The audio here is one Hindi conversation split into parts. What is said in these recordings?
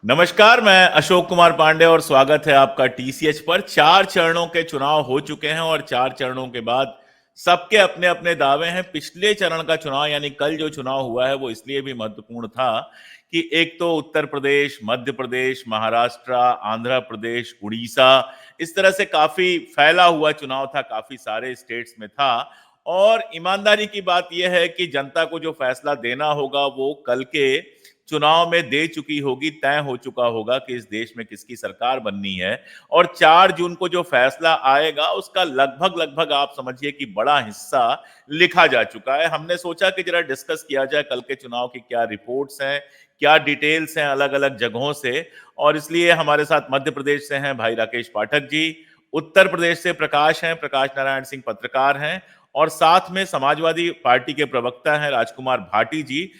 नमस्कार, मैं अशोक कुमार पांडे और स्वागत है आपका टीसीएच पर। 4 चरणों के चुनाव हो चुके हैं और 4 चरणों के बाद सबके अपने अपने दावे हैं। पिछले चरण का चुनाव यानी कल जो चुनाव हुआ है वो इसलिए भी महत्वपूर्ण था कि एक तो उत्तर प्रदेश, मध्य प्रदेश, महाराष्ट्र, आंध्र प्रदेश, उड़ीसा, इस तरह से काफी फैला हुआ चुनाव था, काफी सारे स्टेट्स में था। और ईमानदारी की बात यह है कि जनता को जो फैसला देना होगा वो कल के चुनाव में दे चुकी होगी, तय हो चुका होगा कि इस देश में किसकी सरकार बननी है। और 4 जून को जो फैसला आएगा उसका लगभग लगभग आप समझिए कि बड़ा हिस्सा लिखा जा चुका है। हमने सोचा कि जरा डिस्कस किया जाए कल के चुनाव की क्या रिपोर्ट्स हैं, क्या डिटेल्स हैं अलग अलग जगहों से। और इसलिए हमारे साथ मध्य प्रदेश से हैं भाई राकेश पाठक जी, उत्तर प्रदेश से प्रकाश हैं, प्रकाश नारायण सिंह पत्रकार हैं, और साथ में समाजवादी पार्टी के प्रवक्ता हैं राजकुमार भाटी जी।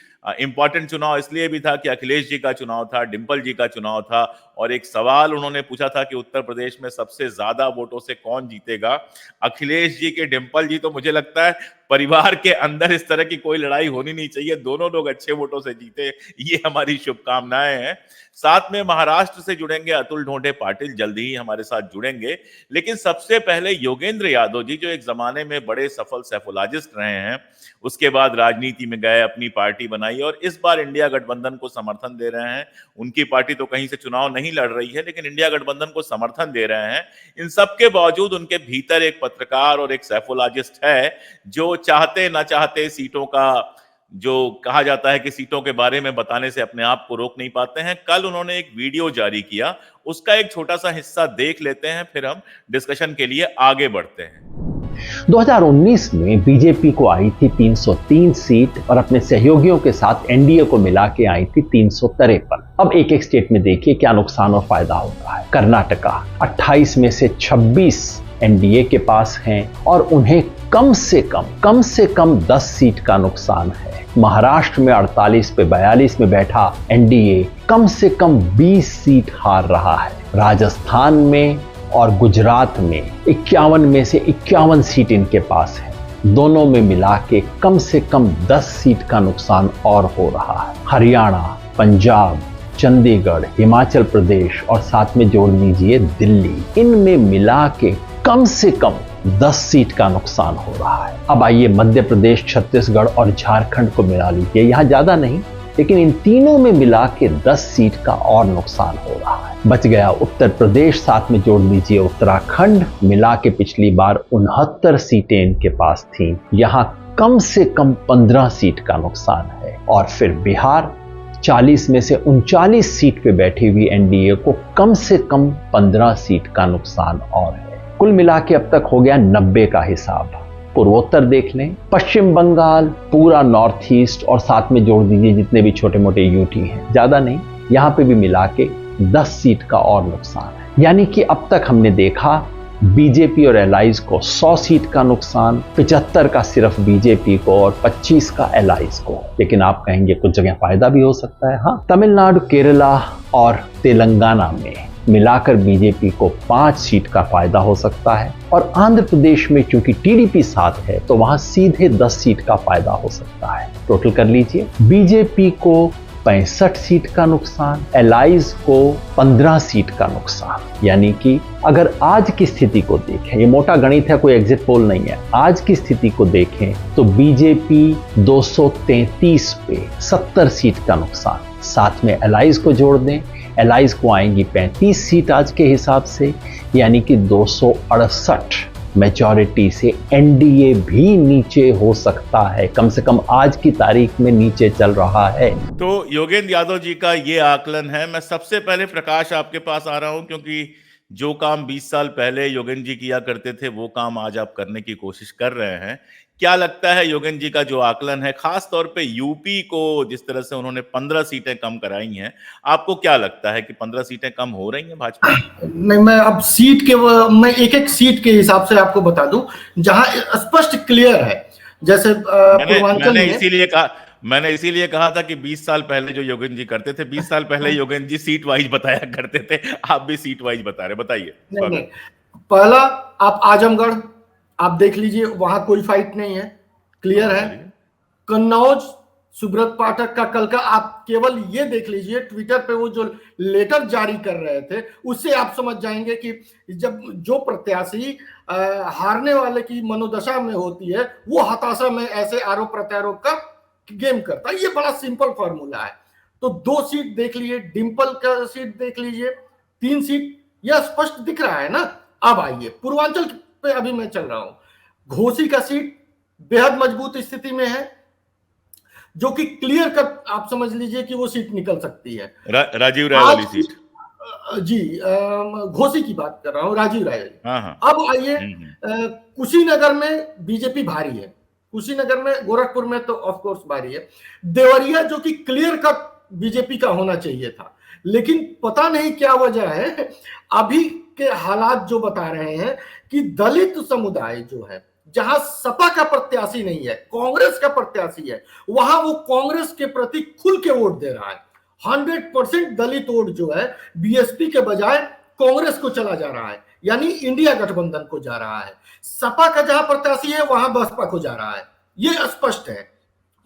इंपॉर्टेंट चुनाव इसलिए भी था कि अखिलेश जी का चुनाव था, डिंपल जी का चुनाव था, और एक सवाल उन्होंने पूछा था कि उत्तर प्रदेश में सबसे ज्यादा वोटों से कौन जीतेगा, अखिलेश जी के डिंपल जी। तो मुझे लगता है परिवार के अंदर इस तरह की कोई लड़ाई होनी नहीं चाहिए, दोनों लोग अच्छे वोटों से जीते, ये हमारी शुभकामनाएं हैं। साथ में महाराष्ट्र से जुड़ेंगे अतुल ढोंढे पाटिल, जल्दी ही हमारे साथ जुड़ेंगे। लेकिन सबसे पहले योगेंद्र यादव जी, जो एक जमाने में बड़े सफल सेफोलॉजिस्ट रहे हैं, उसके बाद राजनीति में गए, अपनी पार्टी बनाई और इस बार इंडिया गठबंधन को समर्थन दे रहे हैं। उनकी पार्टी तो कहीं से चुनाव नहीं लड़ रही है, लेकिन इंडिया गठबंधन को समर्थन दे रहे हैं। इन सब के बावजूद उनके भीतर एक पत्रकार और एक सेफोलॉजिस्ट है जो चाहते ना चाहते सीटों का, जो कहा जाता है कि सीटों के बारे में बताने से अपने आप को रोक नहीं पाते हैं। कल उन्होंने एक वीडियो जारी किया, उसका एक छोटा सा हिस्सा देख लेते हैं, फिर हम डिस्कशन के लिए आगे बढ़ते हैं। 2019 में बीजेपी को आई थी 303 सीट और अपने सहयोगियों के साथ एनडीए को मिला के आई थी 353। अब एक एक स्टेट में देखिए क्या नुकसान और फायदा होता है। कर्नाटका 28 में से 26 एनडीए के पास हैं और उन्हें कम से कम 10 सीट का नुकसान है। महाराष्ट्र में 48 पे 42 में बैठा एनडीए कम से कम 20 सीट हार रहा है। राजस्थान में और गुजरात में 51 में से 51 सीट इनके पास है। दोनों में मिला के कम से कम 10 सीट का नुकसान और हो रहा है। हरियाणा, पंजाब, चंडीगढ़, हिमाचल प्रदेश और साथ में जोड़ लीजिए दिल्ली, इनमें मिला के कम से कम 10 सीट का नुकसान हो रहा है। अब आइए मध्य प्रदेश, छत्तीसगढ़ और झारखंड को मिला लीजिए, यहां ज्यादा नहीं लेकिन इन तीनों में मिला के 10 सीट का और नुकसान हो रहा है। बच गया उत्तर प्रदेश, साथ में जोड़ लीजिए उत्तराखंड, मिला के पिछली बार 69 सीटें इनके पास थीं, यहां कम से कम 15 सीट का नुकसान है। और फिर बिहार 40 में से 39 सीट पे बैठी हुई एनडीए को कम से कम 15 सीट का नुकसान और है। कुल मिला के अब तक हो गया 90 का हिसाब। पूर्वोत्तर देख लें, पश्चिम बंगाल, पूरा नॉर्थ ईस्ट और साथ में जोड़ दीजिए जितने भी छोटे मोटे यूटी हैं, ज्यादा नहीं, यहां पे भी मिला के 10 सीट का और नुकसान है। यानी कि अब तक हमने देखा बीजेपी और एलाइज को 100 सीट का नुकसान, 75 का सिर्फ बीजेपी को और 25 का एलाइज को। लेकिन आप कहेंगे कुछ जगह फायदा भी हो सकता है। हाँ, तमिलनाडु, केरला और तेलंगाना में मिलाकर बीजेपी को 5 सीट का फायदा हो सकता है और आंध्र प्रदेश में चूंकि टीडीपी साथ है तो वहां सीधे 10 सीट का फायदा हो सकता है। टोटल कर लीजिए, बीजेपी को 65 सीट का नुकसान, एलाइज को 15 सीट का नुकसान। यानी कि अगर आज की स्थिति को देखें, ये मोटा गणित है, कोई एग्जिट पोल नहीं है, आज की स्थिति को देखें तो बीजेपी 233 पे 70 सीट का नुकसान, साथ में एलाइज को जोड़ दें, एलाइज को आएंगी 35 सीट आज के हिसाब से, यानी कि 268 मेजॉरिटी से एनडीए भी नीचे हो सकता है, कम से कम आज की तारीख में नीचे चल रहा है। तो योगेंद्र यादव जी का ये आकलन है। मैं सबसे पहले प्रकाश आपके पास आ रहा हूं, क्योंकि जो काम 20 साल पहले योगेंद्र जी किया करते थे वो काम आज आप करने की कोशिश कर रहे हैं। क्या लगता है योगेंद्र जी का जो आकलन है, खास तौर पे यूपी को जिस तरह से उन्होंने 15 सीटें कम कराई हैं, आपको क्या लगता है कि 15 सीटें कम हो रही हैं भाजपा? नहीं, मैं अब मैं एक एक सीट के हिसाब से आपको बता दूं जहां स्पष्ट क्लियर है। जैसे पूर्वांचल में मैंने इसीलिए कहा था कि 20 साल पहले जो योगेंद्र जी करते थे, 20 साल पहले योगेंद्र जी सीट वाइज बताया करते थे, आप भी सीट वाइज बता रहे, बताइए। नहीं, पहला आप आजमगढ़ आप देख लीजिए, वहां कोई फाइट नहीं है, क्लियर है। कन्नौज सुब्रत पाठक का कल का आप केवल ये देख लीजिए, ट्विटर पे वो जो लेटर जारी कर रहे थे उससे आप समझ जाएंगे कि जब जो प्रत्याशी हारने वाले की मनोदशा में होती है वो हताशा में ऐसे आरोप प्रत्यारोप का गेम करता है। ये बड़ा सिंपल फॉर्मूला है। तो 2 सीट देख लीजिए, डिंपल का सीट देख लीजिए, 3 सीट, यह स्पष्ट दिख रहा है ना। अब आइए पूर्वांचल पे, अभी मैं चल रहा हूं। घोसी का सीट बेहद मजबूत स्थिति में है, जो कि क्लियर कट आप समझ लीजिए कि वो सीट निकल सकती है। राजीव राय वाली सीट जी, घोसी की बात कर रहा हूं, राजीव राय। हाँ। अब आइए कुशीनगर में बीजेपी भारी है, कुशीनगर में, गोरखपुर में तो ऑफ कोर्स भारी है। देवरिया जो कि क्लियर कट बीजेपी का होना चाहिए था, लेकिन पता नहीं क्या वजह है, अभी के हालात जो बता रहे हैं कि दलित समुदाय जो है, जहां सपा का प्रत्याशी नहीं है, कांग्रेस का प्रत्याशी है, वहां वो कांग्रेस के प्रति खुल के वोट दे रहा है। 100% दलित वोट जो है बीएसपी के बजाय कांग्रेस को चला जा रहा है, यानी इंडिया गठबंधन को जा रहा है। सपा का जहां प्रत्याशी है वहां बसपा को जा रहा है, ये स्पष्ट है।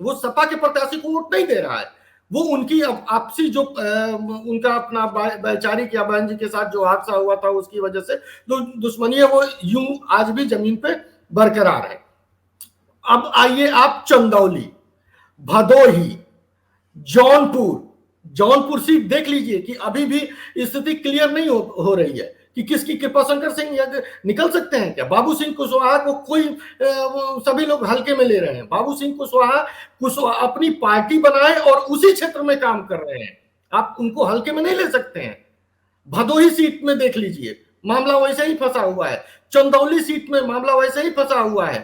वो सपा के प्रत्याशी को वोट नहीं दे रहा है, वो उनकी आपसी जो उनका अपना वैचारिक या बहन जी के साथ जो हादसा हुआ था उसकी वजह से जो दुश्मनी है वो यूं आज भी जमीन पे बरकरार है। अब आइए आप चंदौली, भदोही, जौनपुर सीट देख लीजिए कि अभी भी स्थिति क्लियर नहीं हो रही है कि किसकी कृपा शंकर सिंह निकल सकते हैं क्या। बाबू सिंह कुशवाहा को कोई सभी लोग हल्के में ले रहे हैं। बाबू सिंह कुशवाहा अपनी पार्टी बनाए और उसी क्षेत्र में काम कर रहे हैं, आप उनको हल्के में नहीं ले सकते हैं। भदोही सीट में देख लीजिए मामला वैसे ही फंसा हुआ है, चंदौली सीट में मामला वैसे ही फंसा हुआ है।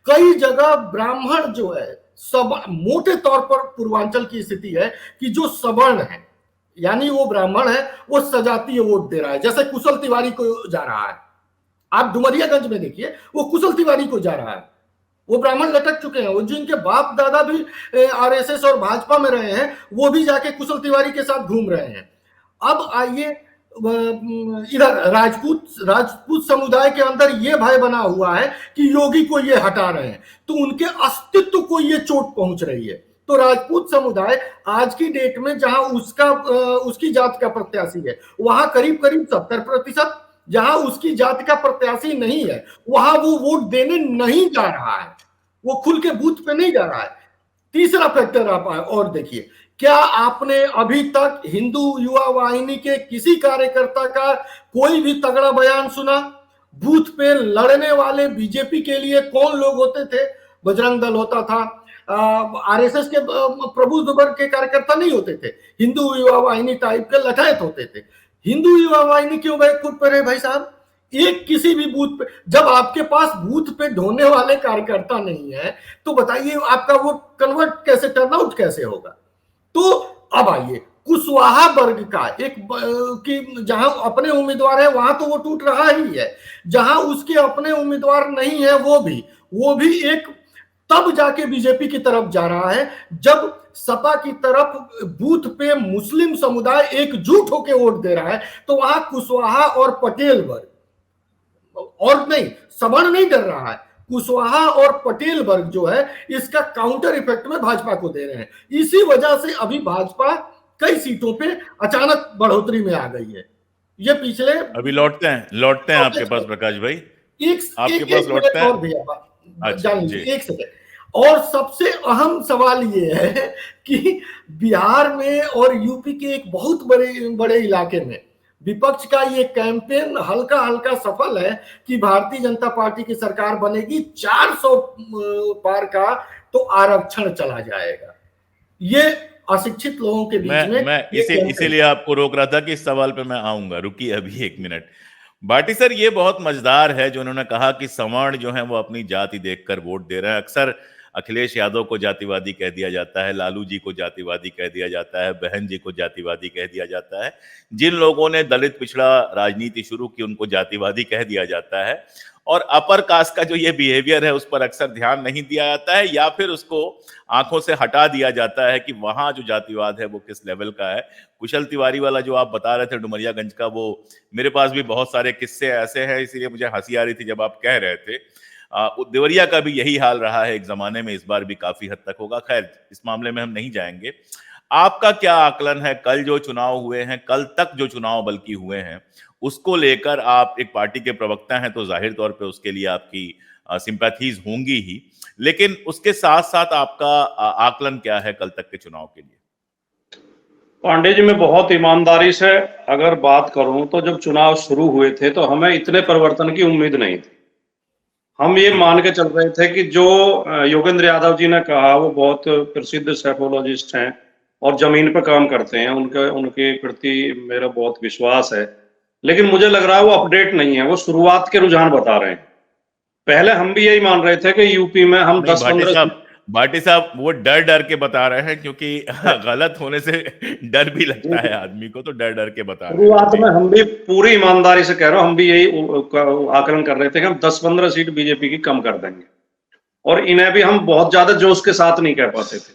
कई जगह ब्राह्मण जो है, सब मोटे तौर पर पूर्वांचल की स्थिति है कि जो सवर्ण है, यानी वो ब्राह्मण है, वो सजातीय वोट दे रहा है। जैसे कुशल तिवारी को जा रहा है, आप डुमरियागंज में देखिए वो कुशल तिवारी को जा रहा है। वो ब्राह्मण लटक चुके हैं, वो जिनके बाप दादा भी आरएसएस और भाजपा में रहे हैं, वो भी जाके कुशल तिवारी के साथ घूम रहे हैं। अब आइए इधर राजपूत समुदाय के अंदर ये भय बना हुआ है कि योगी को ये हटा रहे हैं तो उनके अस्तित्व को ये चोट पहुंच रही है। तो राजपूत समुदाय आज की डेट में जहां उसकी जात का प्रत्याशी है वहां करीब 70%, जहां उसकी जाति का प्रत्याशी नहीं है वहां वो वोट देने नहीं जा रहा है, वो खुल के बूथ पे नहीं जा रहा है। तीसरा फैक्टर आप और देखिए, क्या आपने अभी तक हिंदू युवा वाहिनी के किसी कार्यकर्ता का कोई भी तगड़ा बयान सुना? बूथ पे लड़ने वाले बीजेपी के लिए कौन लोग होते थे? बजरंग दल होता था, आरएसएस के प्रबुद्ध वर्ग के कार्यकर्ता नहीं होते थे, हिंदू युवा वाहिनी टाइप के लठायत होते थे। हिंदू युवा वाहिनी क्यों बैकफुट पर है भाई साहब? एक किसी भी बूथ पे, जब आपके पास बूथ पे ढोने वाले कार्यकर्ता नहीं है तो बताइए आपका वो कन्वर्ट कैसे, टर्नआउट कैसे होगा? तो अब आइए कुशवाहा वर्ग का एक कि जहां अपने उम्मीदवार है वहां तो वो टूट रहा ही है, जहां उसके अपने उम्मीदवार नहीं है वो भी एक तब जाके बीजेपी की तरफ जा रहा है जब सपा की तरफ बूथ पे मुस्लिम समुदाय एकजुट होकर वोट दे रहा है। तो वहां कुशवाहा और पटेल वर्ग, और नहीं, सवर्ण नहीं डर रहा है, कुशवाहा और पटेल वर्ग जो है इसका काउंटर इफेक्ट में भाजपा को दे रहे हैं। इसी वजह से अभी भाजपा कई सीटों पे अचानक बढ़ोतरी में आ गई है। ये पिछले अभी लौटते हैं आपके पास प्रकाश भाई, आपके पास लौटते हैं और भैया जान लीजिए, एक सेकंड। और सबसे अहम सवाल ये है कि बिहार में और यूपी के एक बहुत बड़े इलाके में विपक्ष का ये कैंपेन हल्का हल्का सफल है कि भारतीय जनता पार्टी की सरकार बनेगी, 400 पार का तो आरक्षण चला जाएगा। ये अशिक्षित लोगों के बीच में मैं इसीलिए आपको रोक रहा था कि इस सवाल पे मैं आऊंगा, रुकिए अभी 1 मिनट। भाटी सर, ये बहुत मजेदार है जो उन्होंने कहा कि सवर्ण जो है वो अपनी जाति देखकर वोट दे रहे हैं। अक्सर अखिलेश यादव को जातिवादी कह दिया जाता है, लालू जी को जातिवादी कह दिया जाता है, बहन जी को जातिवादी कह दिया जाता है। जिन लोगों ने दलित पिछड़ा राजनीति शुरू की उनको जातिवादी कह दिया जाता है। और अपर कास्ट का जो ये बिहेवियर है उस पर अक्सर ध्यान नहीं दिया जाता है या फिर उसको आंखों से हटा दिया जाता है कि वहां जो जातिवाद है वो किस लेवल का है। कुशल तिवारी वाला जो आप बता रहे थे डुमरियागंज का, वो मेरे पास भी बहुत सारे किस्से ऐसे हैं, इसीलिए मुझे हंसी आ रही थी जब आप कह रहे थे। देवरिया का भी यही हाल रहा है एक जमाने में, इस बार भी काफी हद तक होगा। खैर, इस मामले में हम नहीं जाएंगे। आपका क्या आकलन है, कल जो चुनाव हुए हैं, कल तक जो चुनाव बल्कि हुए हैं, उसको लेकर? आप एक पार्टी के प्रवक्ता हैं तो जाहिर तौर पे उसके लिए आपकी सिंपैथीज होंगी ही, लेकिन उसके साथ साथ आपका आकलन क्या है कल तक के चुनाव के लिए? पांडे जी, मैं बहुत ईमानदारी से अगर बात करूं तो जब चुनाव शुरू हुए थे तो हमें इतने परिवर्तन की उम्मीद नहीं थी। हम ये मान के चल रहे थे कि जो योगेंद्र यादव जी ने कहा, वो बहुत प्रसिद्ध सेफोलॉजिस्ट हैं और जमीन पर काम करते हैं, उनके प्रति मेरा बहुत विश्वास है। लेकिन मुझे लग रहा है वो अपडेट नहीं है, वो शुरुआत के रुझान बता रहे हैं। पहले हम भी यही मान रहे थे कि यूपी में हम 10-15। भाटी साहब, वो डर डर के बता रहे हैं, क्योंकि गलत होने से डर भी लगता है आदमी को, तो डर डर के बता रहे हैं। शुरुआत में हम भी पूरी ईमानदारी से कह रहा हूं, हम भी यही आकलन कर रहे थे कि हम 10-15 सीट बीजेपी की कम कर देंगे, और इन्हें भी हम बहुत ज्यादा जोश के साथ नहीं कह पाते थे।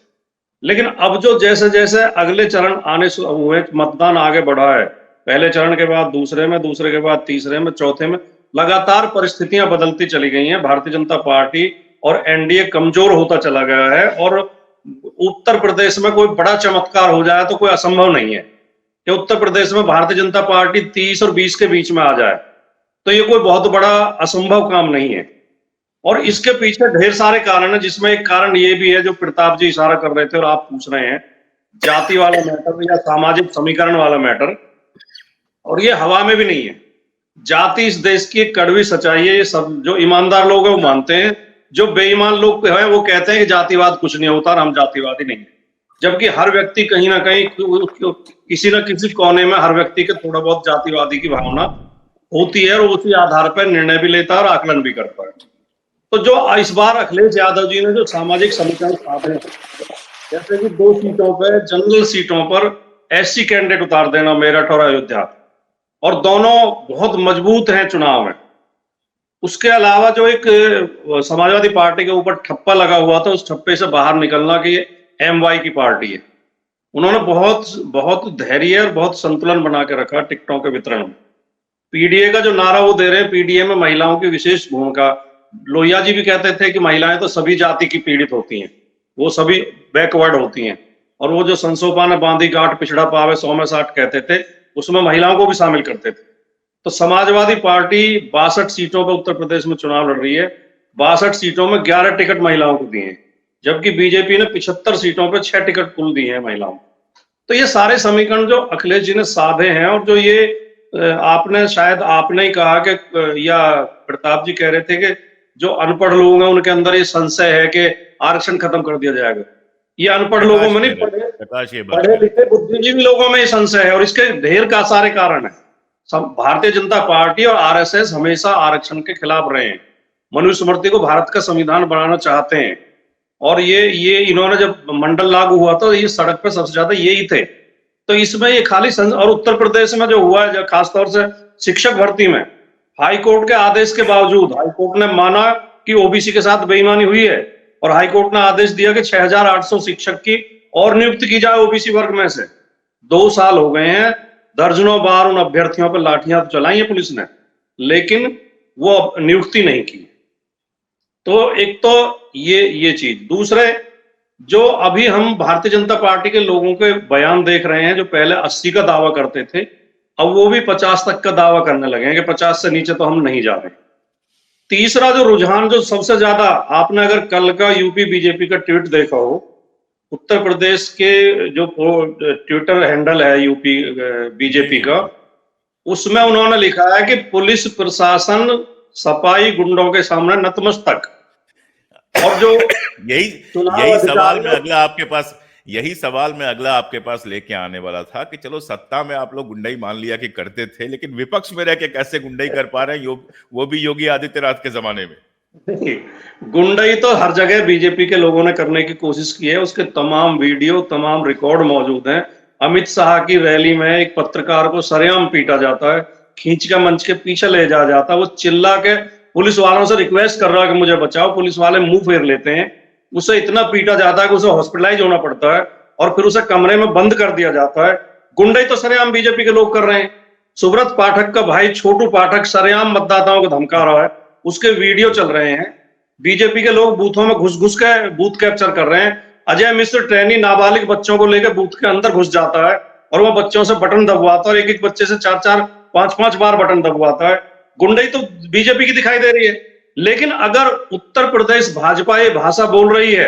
लेकिन अब जो जैसे जैसे अगले चरण आने हुए, मतदान आगे बढ़ा है, पहले चरण के बाद दूसरे में, दूसरे के बाद तीसरे में, चौथे में, लगातार परिस्थितियां बदलती चली गई हैं। भारतीय जनता पार्टी और एनडीए कमजोर होता चला गया है, और उत्तर प्रदेश में कोई बड़ा चमत्कार हो जाए तो कोई असंभव नहीं है कि उत्तर प्रदेश में भारतीय जनता पार्टी 30 और 20 के बीच में आ जाए, तो ये कोई बहुत बड़ा असंभव काम नहीं है। और इसके पीछे ढेर सारे कारण हैं, जिसमें एक कारण ये भी है जो प्रताप जी इशारा कर रहे थे और आप पूछ रहे हैं, जाति वाला मैटर या सामाजिक समीकरण वाला मैटर। और ये हवा में भी नहीं है। जाति इस देश की एक कड़वी सच्चाई है, ये सब जो ईमानदार लोग हैं वो मानते हैं, जो बेईमान लोग हैं वो कहते हैं कि जातिवाद कुछ नहीं होता और हम जातिवादी नहीं है। जबकि हर व्यक्ति कहीं ना कहीं किसी न किसी कोने में हर व्यक्ति के थोड़ा बहुत जातिवादी की भावना होती है, और उसी आधार पर निर्णय भी लेता है और आकलन भी करता है। तो जो इस बार अखिलेश यादव जी ने जो सामाजिक समीकरण साधे, जैसे कि 2 सीटों पर, जनरल सीटों पर एससी कैंडिडेट उतार देना, मेरठ और अयोध्या, और दोनों बहुत मजबूत हैं चुनाव में। उसके अलावा जो एक समाजवादी पार्टी के ऊपर ठप्पा लगा हुआ था, उस ठप्पे से बाहर निकलना कि ये एमवाई की पार्टी है। उन्होंने बहुत धैर्य और बहुत संतुलन बना के रखा टिकटों के वितरण में। पीडीए का जो नारा वो दे रहे हैं, पीडीए में महिलाओं की विशेष भूमिका। लोहिया जी भी कहते थे कि महिलाएं तो सभी जाति की पीड़ित होती हैं, वो सभी बैकवर्ड होती हैं, और वो जो संसोपा ने बांधी गांठ पिछड़ा पावे 100 में 60 कहते थे, उसमें महिलाओं को भी शामिल करते थे। तो समाजवादी पार्टी 62 सीटों पर उत्तर प्रदेश में चुनाव लड़ रही है, 62 सीटों में 11 टिकट महिलाओं को दिए हैं, जबकि बीजेपी ने 75 सीटों पर 6 टिकट कुल दिए हैं महिलाओं को। तो ये सारे समीकरण जो अखिलेश जी ने साधे हैं, और जो ये आपने शायद आपने ही कहा कि, या प्रताप जी कह रहे थे कि जो अनपढ़ लोग हैं उनके अंदर ये संशय है कि आरक्षण खत्म कर दिया जाएगा। ये अनपढ़ लोगों में नहीं, पढ़े लिखे बुद्धिजीवी लोगों में ये संशय है, और इसके ढेर का सारे कारण है। भारतीय जनता पार्टी और आरएसएस हमेशा आरक्षण के खिलाफ रहे हैं, मनुस्मृति को भारत का संविधान बनाना चाहते हैं, और ये इन्होंने जब मंडल लागू हुआ तो ये सड़क पे सबसे ज्यादा यही थे। तो इसमें ये खाली और उत्तर प्रदेश में जो हुआ है, खासतौर से शिक्षक भर्ती में, हाईकोर्ट के आदेश के बावजूद हाईकोर्ट ने माना कि ओबीसी के साथ बेईमानी हुई है, और हाईकोर्ट ने आदेश दिया कि 6800 शिक्षक की और नियुक्त की जाए ओबीसी वर्ग में से। 2 साल हो गए हैं, दर्जनों बार उन अभ्यर्थियों पर लाठियां चलाई है पुलिस ने, लेकिन वो नियुक्ति नहीं की। तो एक तो ये चीज। दूसरे, जो अभी हम भारतीय जनता पार्टी के लोगों के बयान देख रहे हैं, जो पहले 80 का दावा करते थे, अब वो भी 50 तक का दावा करने लगे हैं कि 50 से नीचे तो हम नहीं जा रहे। तीसरा जो रुझान जो सबसे ज्यादा, आपने अगर कल का यूपी बीजेपी का ट्वीट देखा हो, उत्तर प्रदेश के जो ट्विटर हैंडल है यूपी बीजेपी का, उसमें उन्होंने लिखा है कि पुलिस प्रशासन सफाई गुंडों के सामने नतमस्तक। और जो यही सवाल मैं अगला आपके पास लेके आने वाला था कि चलो सत्ता में आप लोग गुंडाई मान लिया कि करते थे, लेकिन विपक्ष में रह के कैसे गुंडाई कर पा रहे हैं, वो भी योगी आदित्यनाथ के जमाने में। गुंडाई तो हर जगह बीजेपी के लोगों ने करने की कोशिश की है, उसके तमाम वीडियो, तमाम रिकॉर्ड मौजूद हैं। अमित शाह की रैली में एक पत्रकार को सरेआम पीटा जाता है, खींच कर मंच के पीछे ले जाया जाता है, वो चिल्ला के पुलिस वालों से रिक्वेस्ट कर रहा है कि मुझे बचाओ, पुलिस वाले मुंह फेर लेते हैं, उसे इतना पीटा जाता है कि उसे हॉस्पिटलाइज होना पड़ता है, और फिर उसे कमरे में बंद कर दिया जाता है। गुंडाई तो सरेआम बीजेपी के लोग कर रहे हैं। सुब्रत पाठक का भाई छोटू पाठक सरेआम मतदाताओं को धमका रहा है, उसके वीडियो चल रहे हैं, बीजेपी के लोग बूथों में घुस घुस के बूथ कैप्चर कर रहे हैं। अजय मिश्र ट्रेनी नाबालिग बच्चों को लेकर बूथ के अंदर घुस जाता है और वो बच्चों से बटन दबवाता है और एक एक बच्चे से 4-4, 5-5 बार बटन दबवाता है। गुंडई तो बीजेपी की दिखाई दे रही है। लेकिन अगर उत्तर प्रदेश भाजपा ये भाषा बोल रही है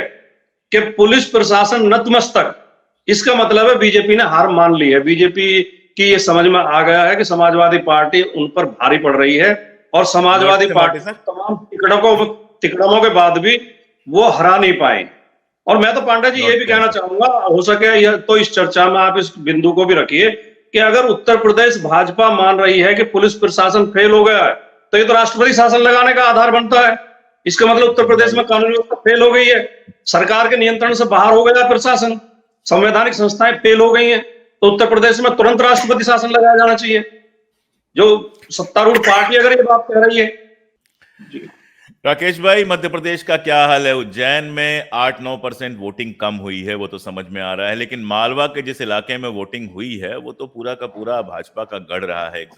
कि पुलिस प्रशासन नतमस्तक, इसका मतलब है बीजेपी ने हार मान ली है। बीजेपी की ये समझ में आ गया है कि समाजवादी पार्टी उन पर भारी पड़ रही है और समाजवादी पार्टी तमाम तिकड़मों के बाद भी वो हरा नहीं पाए। और मैं तो पांडा जी ये भी कहना चाहूंगा, हो सके तो इस चर्चा में आप इस बिंदु को भी रखिए कि अगर उत्तर प्रदेश भाजपा मान रही है कि पुलिस प्रशासन फेल हो गया है, तो ये तो राष्ट्रपति शासन लगाने का आधार बनता है। इसका मतलब उत्तर प्रदेश में कानून व्यवस्था फेल हो गई है, सरकार के नियंत्रण से बाहर हो गया प्रशासन, संवैधानिक संस्थाएं फेल हो गई हैं, तो उत्तर प्रदेश में तुरंत राष्ट्रपति शासन लगाया जाना चाहिए। जो सत्तारूढ़ पार्टी अगर ये बात कह रही है। जी राकेश भाई, मध्य प्रदेश का क्या हाल है? उज्जैन में 8-9% वोटिंग कम हुई है, वो तो समझ में आ रहा है, लेकिन मालवा के जिस इलाके में वोटिंग हुई है वो तो पूरा का पूरा भाजपा का गढ़ रहा है। एक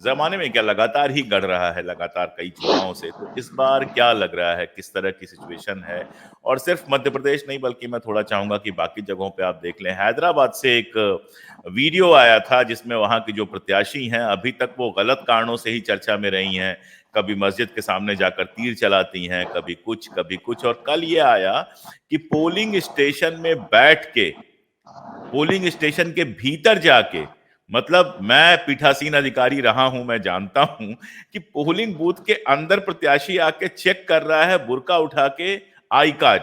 जमाने में क्या लगातार ही गढ़ रहा है, लगातार कई चुनावों से। तो इस बार क्या लग रहा है, किस तरह की सिचुएशन है? और सिर्फ मध्य प्रदेश नहीं, बल्कि मैं थोड़ा चाहूंगा कि बाकी जगहों पे आप देख लें। हैदराबाद से एक वीडियो आया था जिसमें वहां की जो प्रत्याशी हैं अभी तक वो गलत कारणों से ही चर्चा में रही हैं। कभी मस्जिद के सामने जाकर तीर चलाती हैं, कभी कुछ। और कल ये आया कि पोलिंग स्टेशन में बैठ के, पोलिंग स्टेशन के भीतर जाके, मतलब मैं पीठासीन अधिकारी रहा हूं, मैं जानता हूं कि पोलिंग बूथ के अंदर प्रत्याशी आके चेक कर रहा है बुर्का उठा के आई कार्ड।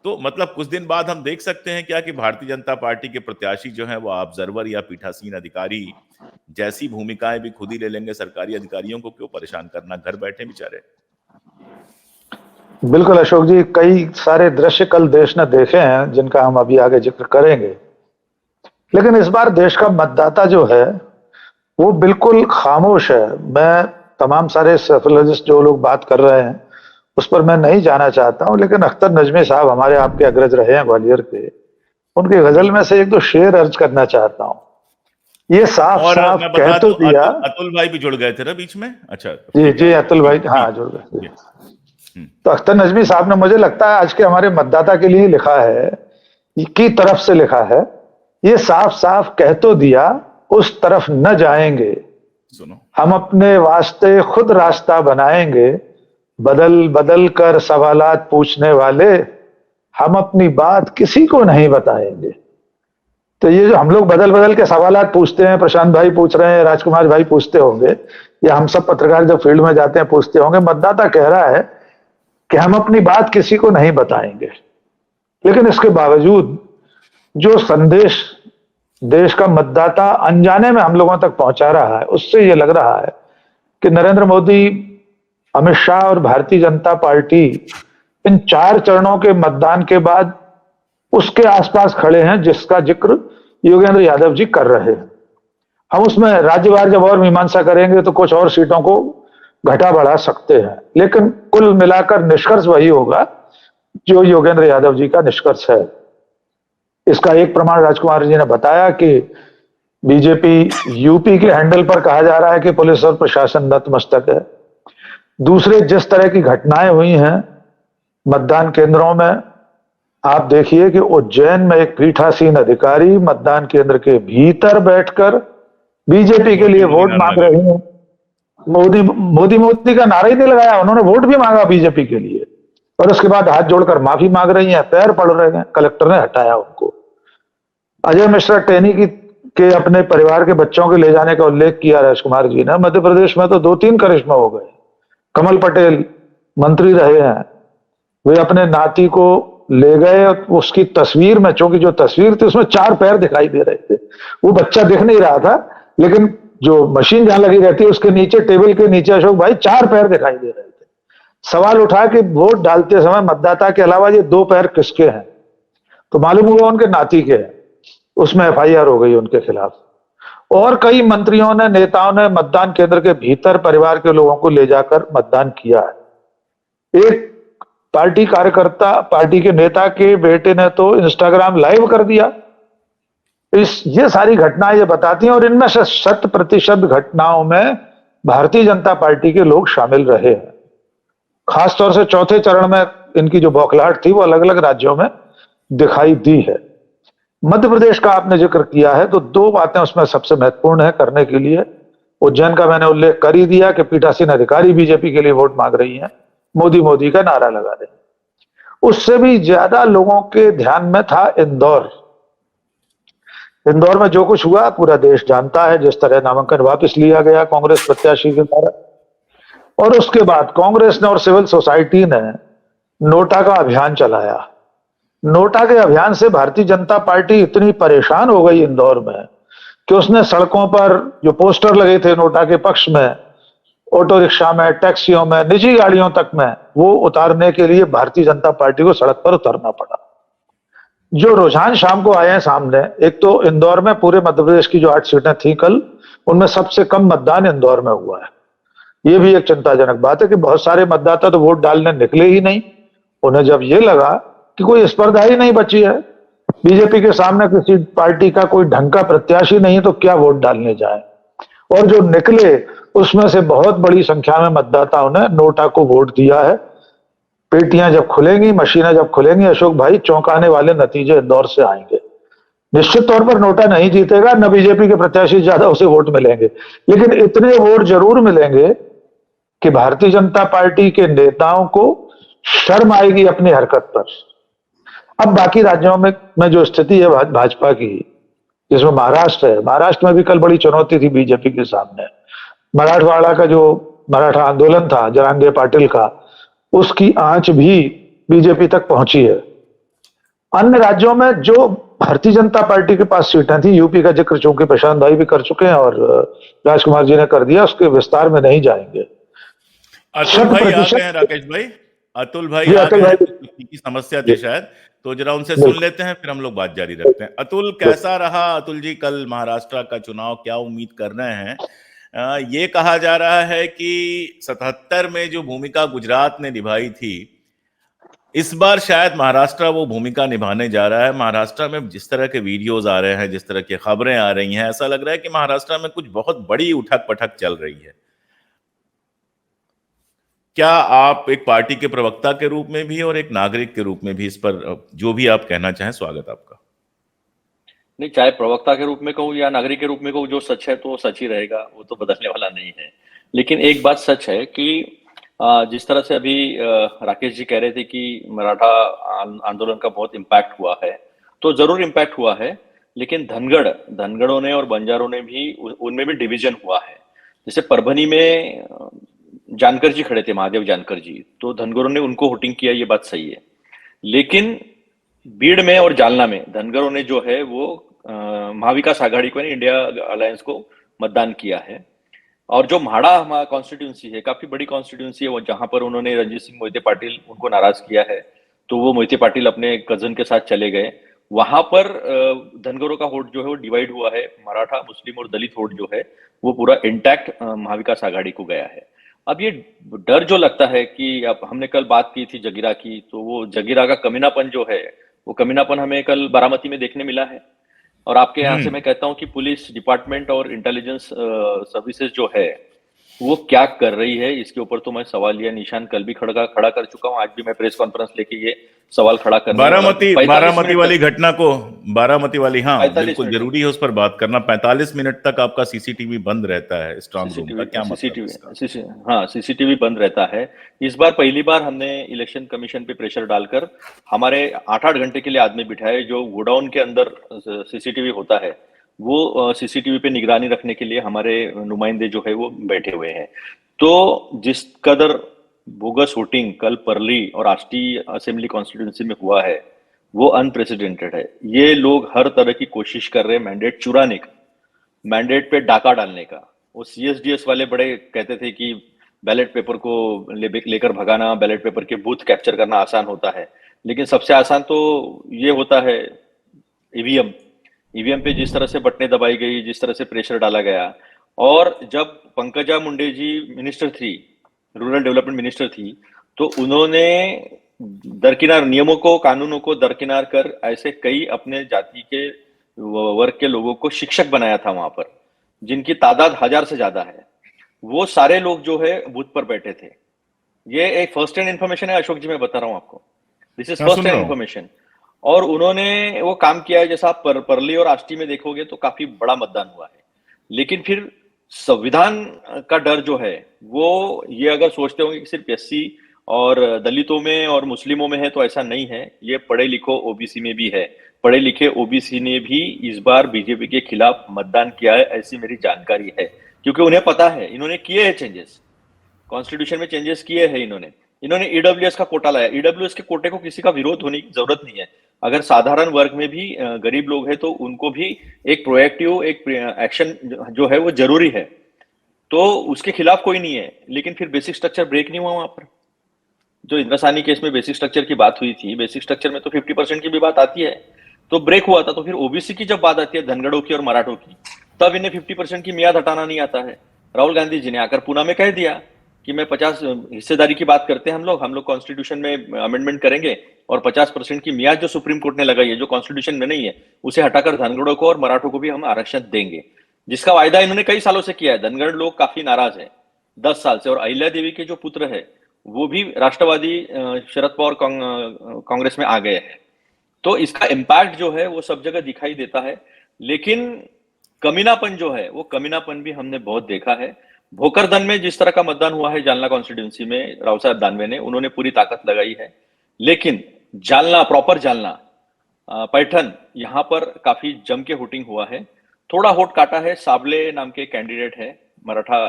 तो मतलब कुछ दिन बाद हम देख सकते हैं क्या कि भारतीय जनता पार्टी के प्रत्याशी जो हैं वो ऑब्जर्वर या पीठासीन अधिकारी जैसी भूमिकाएं भी खुद ही ले लेंगे। सरकारी अधिकारियों को क्यों परेशान करना, घर बैठे बेचारे। बिल्कुल अशोक जी, कई सारे दृश्य कल देश ने देखे हैं जिनका हम अभी आगे जिक्र करेंगे। लेकिन इस बार देश का मतदाता जो है वो बिल्कुल खामोश है। मैं तमाम सारे सोशियोलॉजिस्ट जो लोग बात कर रहे हैं उस पर मैं नहीं जाना चाहता हूं, लेकिन अख्तर नजमी साहब हमारे आपके अग्रज रहे हैं ग्वालियर के, उनकी गजल में से एक दो शेर अर्ज करना चाहता हूं। ये साफ साफ कह तो दिया। अतुल भाई भी जुड़ गए थे ना बीच में? अच्छा जी अतुल भाई, हाँ जुड़ गए। तो अख्तर नजमी साहब ने, मुझे लगता है आज के हमारे मतदाता के लिए लिखा है, की तरफ से लिखा है, ये साफ साफ कह तो दिया उस तरफ न जाएंगे, सुनो हम अपने वास्ते खुद रास्ता बनाएंगे, बदल बदल कर सवालात पूछने वाले, हम अपनी बात किसी को नहीं बताएंगे। तो ये जो हम लोग बदल बदल के सवालात पूछते हैं, प्रशांत भाई पूछ रहे हैं, राजकुमार भाई पूछते होंगे, या हम सब पत्रकार जब फील्ड में जाते हैं पूछते होंगे, मतदाता कह रहा है कि हम अपनी बात किसी को नहीं बताएंगे। लेकिन इसके बावजूद जो संदेश देश का मतदाता अनजाने में हम लोगों तक पहुंचा रहा है, उससे ये लग रहा है कि नरेंद्र मोदी, अमित शाह और भारतीय जनता पार्टी इन 4 चरणों के मतदान के बाद उसके आसपास खड़े हैं जिसका जिक्र योगेंद्र यादव जी कर रहे हैं। हम उसमें राज्यवार जब और मीमांसा करेंगे तो कुछ और सीटों को घटा बढ़ा सकते हैं, लेकिन कुल मिलाकर निष्कर्ष वही होगा जो योगेंद्र यादव जी का निष्कर्ष है। इसका एक प्रमाण राजकुमार जी ने बताया कि बीजेपी यूपी के हैंडल पर कहा जा रहा है कि पुलिस और प्रशासन नतमस्तक है। दूसरे जिस तरह की घटनाएं हुई हैं मतदान केंद्रों में, आप देखिए कि उज्जैन में एक पीठासीन अधिकारी मतदान केंद्र के भीतर बैठकर बीजेपी के लिए वोट मांग रहे हैं। मोदी का नारा ही नहीं लगाया, उन्होंने वोट भी मांगा बीजेपी के लिए और उसके बाद हाथ जोड़कर माफी मांग रही हैं, पैर पड़ रहे हैं, कलेक्टर ने हटाया उनको। अजय मिश्रा टेनी के अपने परिवार के बच्चों के ले जाने का उल्लेख किया राजकुमार जी ने। मध्य प्रदेश में तो 2-3 करिश्मा हो गए। कमल पटेल मंत्री रहे हैं, वे अपने नाती को ले गए, उसकी तस्वीर में, चूंकि जो तस्वीर थी उसमें 4 पैर दिखाई दे रहे थे, वो बच्चा दिख नहीं रहा था, लेकिन जो मशीन जहां लगी रहती है उसके नीचे, टेबल के नीचे अशोक भाई 4 पैर दिखाई दे रहे थे। सवाल उठा कि वोट डालते समय मतदाता के अलावा ये 2 पैर किसके हैं, तो मालूम हुआ उनके नाती के हैं। उसमें FIR हो गई उनके खिलाफ। और कई मंत्रियों ने, नेताओं ने मतदान केंद्र के भीतर परिवार के लोगों को ले जाकर मतदान किया है। एक पार्टी कार्यकर्ता, पार्टी के नेता के बेटे ने तो इंस्टाग्राम लाइव कर दिया। ये सारी घटनाएं ये बताती हैं, और इनमें से 100% घटनाओं में भारतीय जनता पार्टी के लोग शामिल रहे हैं। खासतौर से चौथे चरण में इनकी जो बौखलाहट थी वो अलग अलग राज्यों में दिखाई दी है। मध्य प्रदेश का आपने जिक्र किया है तो दो बातें उसमें सबसे महत्वपूर्ण है करने के लिए। उज्जैन का मैंने उल्लेख कर ही दिया कि पीठासीन अधिकारी बीजेपी के लिए वोट मांग रही हैं, मोदी मोदी का नारा लगा रहे हैं। उससे भी ज्यादा लोगों के ध्यान में था इंदौर। इंदौर में जो कुछ हुआ पूरा देश जानता है, जिस तरह नामांकन वापस लिया गया कांग्रेस प्रत्याशी के द्वारा, और उसके बाद कांग्रेस ने और सिविल सोसाइटी ने नोटा का अभियान चलाया। नोटा के अभियान से भारतीय जनता पार्टी इतनी परेशान हो गई इंदौर में कि उसने सड़कों पर जो पोस्टर लगे थे नोटा के पक्ष में, ऑटो रिक्शा में, टैक्सियों में, निजी गाड़ियों तक में, वो उतारने के लिए भारतीय जनता पार्टी को सड़क पर उतरना पड़ा। जो रुझान शाम को आए हैं सामने, एक तो इंदौर में पूरे मध्य प्रदेश की जो 8 सीटें थी कल, उनमें सबसे कम मतदान इंदौर में हुआ है। ये भी एक चिंताजनक बात है कि बहुत सारे मतदाता तो वोट डालने निकले ही नहीं। उन्हें जब ये लगा कि कोई स्पर्धा ही नहीं बची है, बीजेपी के सामने किसी पार्टी का कोई ढंग का प्रत्याशी नहीं है, तो क्या वोट डालने जाए। और जो निकले उसमें से बहुत बड़ी संख्या में मतदाताओं ने नोटा को वोट दिया है। पेटियां जब खुलेंगी, मशीनें जब खुलेंगी, अशोक भाई, चौंकाने वाले नतीजे इंदौर से आएंगे। निश्चित तौर पर नोटा नहीं जीतेगा, न बीजेपी के प्रत्याशी ज्यादा उसे वोट मिलेंगे, लेकिन इतने वोट जरूर मिलेंगे कि भारतीय जनता पार्टी के नेताओं को शर्म आएगी अपनी हरकत पर। अब बाकी राज्यों में जो स्थिति है भाजपा की, जिसमें महाराष्ट्र है, महाराष्ट्र में भी कल बड़ी चुनौती थी बीजेपी के सामने। मराठवाड़ा का जो मराठा आंदोलन था जरांगे पाटिल का, उसकी आंच भी बीजेपी तक पहुंची है। अन्य राज्यों में जो भारतीय जनता पार्टी के पास सीटें थी, यूपी का जिक्र चूंकि प्रशांत भाई भी कर चुके हैं और राजकुमार जी ने कर दिया, उसके विस्तार में नहीं जाएंगे। अतुल भाई आ गए हैं, राकेश भाई, अतुल भाई आ गए हैं, की समस्या थी शायद, तो जरा उनसे सुन लेते हैं, फिर हम लोग बात जारी रखते हैं। अतुल, कैसा रहा अतुल जी कल महाराष्ट्र का चुनाव, क्या उम्मीद कर रहे हैं? ये कहा जा रहा है कि 77 में जो भूमिका गुजरात ने निभाई थी, इस बार शायद महाराष्ट्र वो भूमिका निभाने जा रहा है। महाराष्ट्र में जिस तरह के वीडियोस आ रहे हैं, जिस तरह की खबरें आ रही हैं, ऐसा लग रहा है कि महाराष्ट्र में कुछ बहुत बड़ी उठक पटक चल रही है। क्या आप एक पार्टी के प्रवक्ता के रूप में भी और एक नागरिक के रूप में भी इस पर जो भी आप कहना चाहें, स्वागत आपका। नहीं, चाहे प्रवक्ता के रूप में कहूँ या नागरिक के रूप में कहूँ, जो सच है तो सच ही रहेगा, वो तो बदलने वाला नहीं है। लेकिन एक बात सच है कि जिस तरह से अभी राकेश जी कह रहे थे कि मराठा आंदोलन का बहुत इम्पैक्ट हुआ है, तो जरूर इम्पैक्ट हुआ है, लेकिन धनगढ़ों ने और बंजारों ने भी, उनमें भी डिवीजन हुआ है। जैसे परभनी में जानकर जी खड़े थे, महादेव जानकर जी, तो धनगढ़ों ने उनको वोटिंग किया, ये बात सही है। लेकिन बीड़ में और जालना में धनगढ़ों ने जो है वो महाविकास आघाड़ी को, इंडिया अलायंस को मतदान किया है। और जो म्हाड़ा कॉन्स्टिट्यूंसी है, काफी बड़ी कॉन्स्टिट्यूंसी है वो, जहां पर उन्होंने रणजीत सिंह मोहिते पाटिल उनको नाराज किया है, तो वो मोहिते पाटिल अपने कजन के साथ चले गए। वहां पर धनगढ़ों का वोट जो है वो डिवाइड हुआ है, मराठा, मुस्लिम और दलित वोट जो है वो पूरा इंटैक्ट महाविकास आघाड़ी को गया है। अब ये डर जो लगता है कि, अब हमने कल बात की थी जगीरा की, तो वो जगीरा का कमीनापन जो है, वो कमीनापन हमें कल बारामती में देखने मिला है। और आपके यहाँ से मैं कहता हूँ कि पुलिस डिपार्टमेंट और इंटेलिजेंस सर्विसेज जो है वो क्या कर रही है, इसके ऊपर तो मैं सवाल या निशान कल भी खड़ा कर चुका हूँ। आज भी मैं प्रेस कॉन्फ्रेंस लेके ये सवाल खड़ा करना, बारामती वाली घटना को, बारामती वाली, हाँ बिल्कुल जरूरी है उस पर बात करना। 45 मिनट तक आपका सीसीटीवी बंद रहता है स्ट्रांग रूम का, क्या मतलब? हाँ, सीसीटीवी बंद रहता है। इस बार पहली बार हमने इलेक्शन कमीशन पे प्रेशर डालकर हमारे 8-8 घंटे के लिए आदमी बिठाए, जो गोडाउन के अंदर सीसीटीवी होता है, वो सीसीटीवी पे निगरानी रखने के लिए हमारे नुमाइंदे जो है वो बैठे हुए हैं। तो जिस कदर बोगस वोटिंग कल परली और राष्ट्रीय असेंबली कॉन्स्टिट्यूंसी में हुआ है, वो अनप्रेसिडेंटेड है। ये लोग हर तरह की कोशिश कर रहे हैं मैंडेट चुराने का, मैंडेट पे डाका डालने का। वो सीएसडीएस वाले बड़े कहते थे कि बैलेट पेपर को लेकर भगाना, बैलेट पेपर के बूथ कैप्चर करना आसान होता है, लेकिन सबसे आसान तो ये होता है ईवीएम पे जिस तरह से बटनें दबाई गई, जिस तरह से प्रेशर डाला गया। और जब पंकजा मुंडे जी मिनिस्टर थी, रूरल डेवलपमेंट मिनिस्टर थी, तो उन्होंने दरकिनार नियमों को, कानूनों को दरकिनार कर ऐसे कई अपने जाति के वर्ग के लोगों को शिक्षक बनाया था वहां पर, जिनकी तादाद 1000 से ज्यादा है। वो सारे लोग जो है बूथ पर बैठे थे ये एक फर्स्ट हैंड इन्फॉर्मेशन है अशोक जी, मैं बता रहा हूँ आपको, दिस इज मैं फर्स्ट सुन हैंड रहा हूँ। इन्फॉर्मेशन। और उन्होंने वो काम किया है, जैसा आप परली और आष्टी में देखोगे तो काफी बड़ा मतदान हुआ है, लेकिन फिर संविधान का डर जो है वो, ये अगर सोचते होंगे कि सिर्फ एससी और दलितों में और मुस्लिमों में है, तो ऐसा नहीं है, ये पढ़े लिखो ओबीसी में भी है। पढ़े लिखे ओबीसी ने भी इस बार बीजेपी के खिलाफ मतदान किया है, ऐसी मेरी जानकारी है, क्योंकि उन्हें पता है, इन्होंने किए हैं चेंजेस, कॉन्स्टिट्यूशन में चेंजेस किए हैं इन्होंने ईडब्ल्यूएस का कोटा लाया। ईडब्ल्यूएस के कोटे को किसी का विरोध होने की जरूरत नहीं है। अगर साधारण वर्ग में भी गरीब लोग हैं तो उनको भी एक प्रोएक्टिव एक एक्शन जो है वो जरूरी है, तो उसके खिलाफ कोई नहीं है। लेकिन फिर बेसिक स्ट्रक्चर ब्रेक नहीं हुआ वहां पर। जो इंद्रासानी केस में बेसिक स्ट्रक्चर की बात हुई थी, बेसिक स्ट्रक्चर में तो 50% की भी बात आती है, तो ब्रेक हुआ था। तो फिर ओबीसी की जब बात आती है, धनगढ़ों की और मराठों की, तब इन्हें 50% की मियाद हटाना नहीं आता है। राहुल गांधी जी ने आकर पूना में कह दिया कि मैं 50 हिस्सेदारी की बात करते हैं, हम लोग कॉन्स्टिट्यूशन में अमेंडमेंट करेंगे और 50% की मियाद जो सुप्रीम कोर्ट ने लगाई है, जो कॉन्स्टिट्यूशन में नहीं है, उसे हटाकर धनगढ़ों को और मराठों को भी हम आरक्षण देंगे, जिसका वायदा इन्होंने कई सालों से किया है। धनगढ़ लोग काफी नाराज है 10 साल से। और अहिल्या देवी के जो पुत्र है वो भी राष्ट्रवादी शरद पवार कांग्रेस में आ गए हैं। तो इसका इम्पैक्ट जो है वो सब जगह दिखाई देता है। लेकिन कमीनापन जो है, वो कमीनापन भी हमने बहुत देखा है। भोकरदन में जिस तरह का मतदान हुआ है जालना कॉन्स्टिट्यूंसी में, राव साहब दानवे ने, उन्होंने पूरी ताकत लगाई है। लेकिन जालना प्रॉपर, जालना पैठन, यहाँ पर काफी जम के वोटिंग हुआ है। थोड़ा वोट काटा है, साबले नाम के कैंडिडेट है, मराठा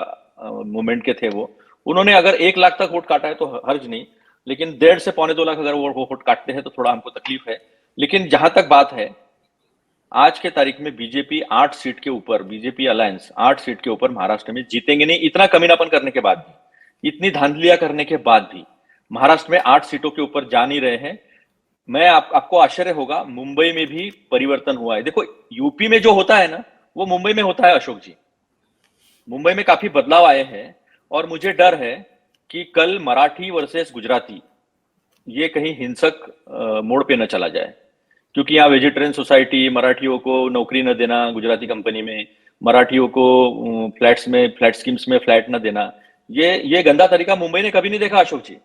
मूवमेंट के थे वो, उन्होंने अगर 1 लाख तक वोट काटा है तो हर्ज नहीं, लेकिन 1.5 से 2.25 लाख अगर वो वोट काटते हैं तो थोड़ा हमको तकलीफ है। लेकिन जहां तक बात है, आज के तारीख में बीजेपी 8 सीट के ऊपर, बीजेपी अलायंस 8 सीट के ऊपर महाराष्ट्र में जीतेंगे नहीं। इतना कमीनापन करने के बाद भी, इतनी धांधलियां करने के बाद भी महाराष्ट्र में 8 सीटों के ऊपर जा नहीं रहे हैं। मैं आपको आश्चर्य होगा, मुंबई में भी परिवर्तन हुआ है। देखो, यूपी में जो होता है ना, वो मुंबई में होता है अशोक जी। मुंबई में काफी बदलाव आए हैं और मुझे डर है कि कल मराठी वर्सेस गुजराती ये कहीं हिंसक मोड़ पे न चला जाए, क्योंकि यहाँ वेजिटेरियन सोसाइटी, मराठियों को नौकरी न देना गुजराती कंपनी में, मराठियों को फ्लैट स्कीम्स में फ्लैट न देना, ये गंदा तरीका मुंबई ने कभी नहीं देखा अशोक जी।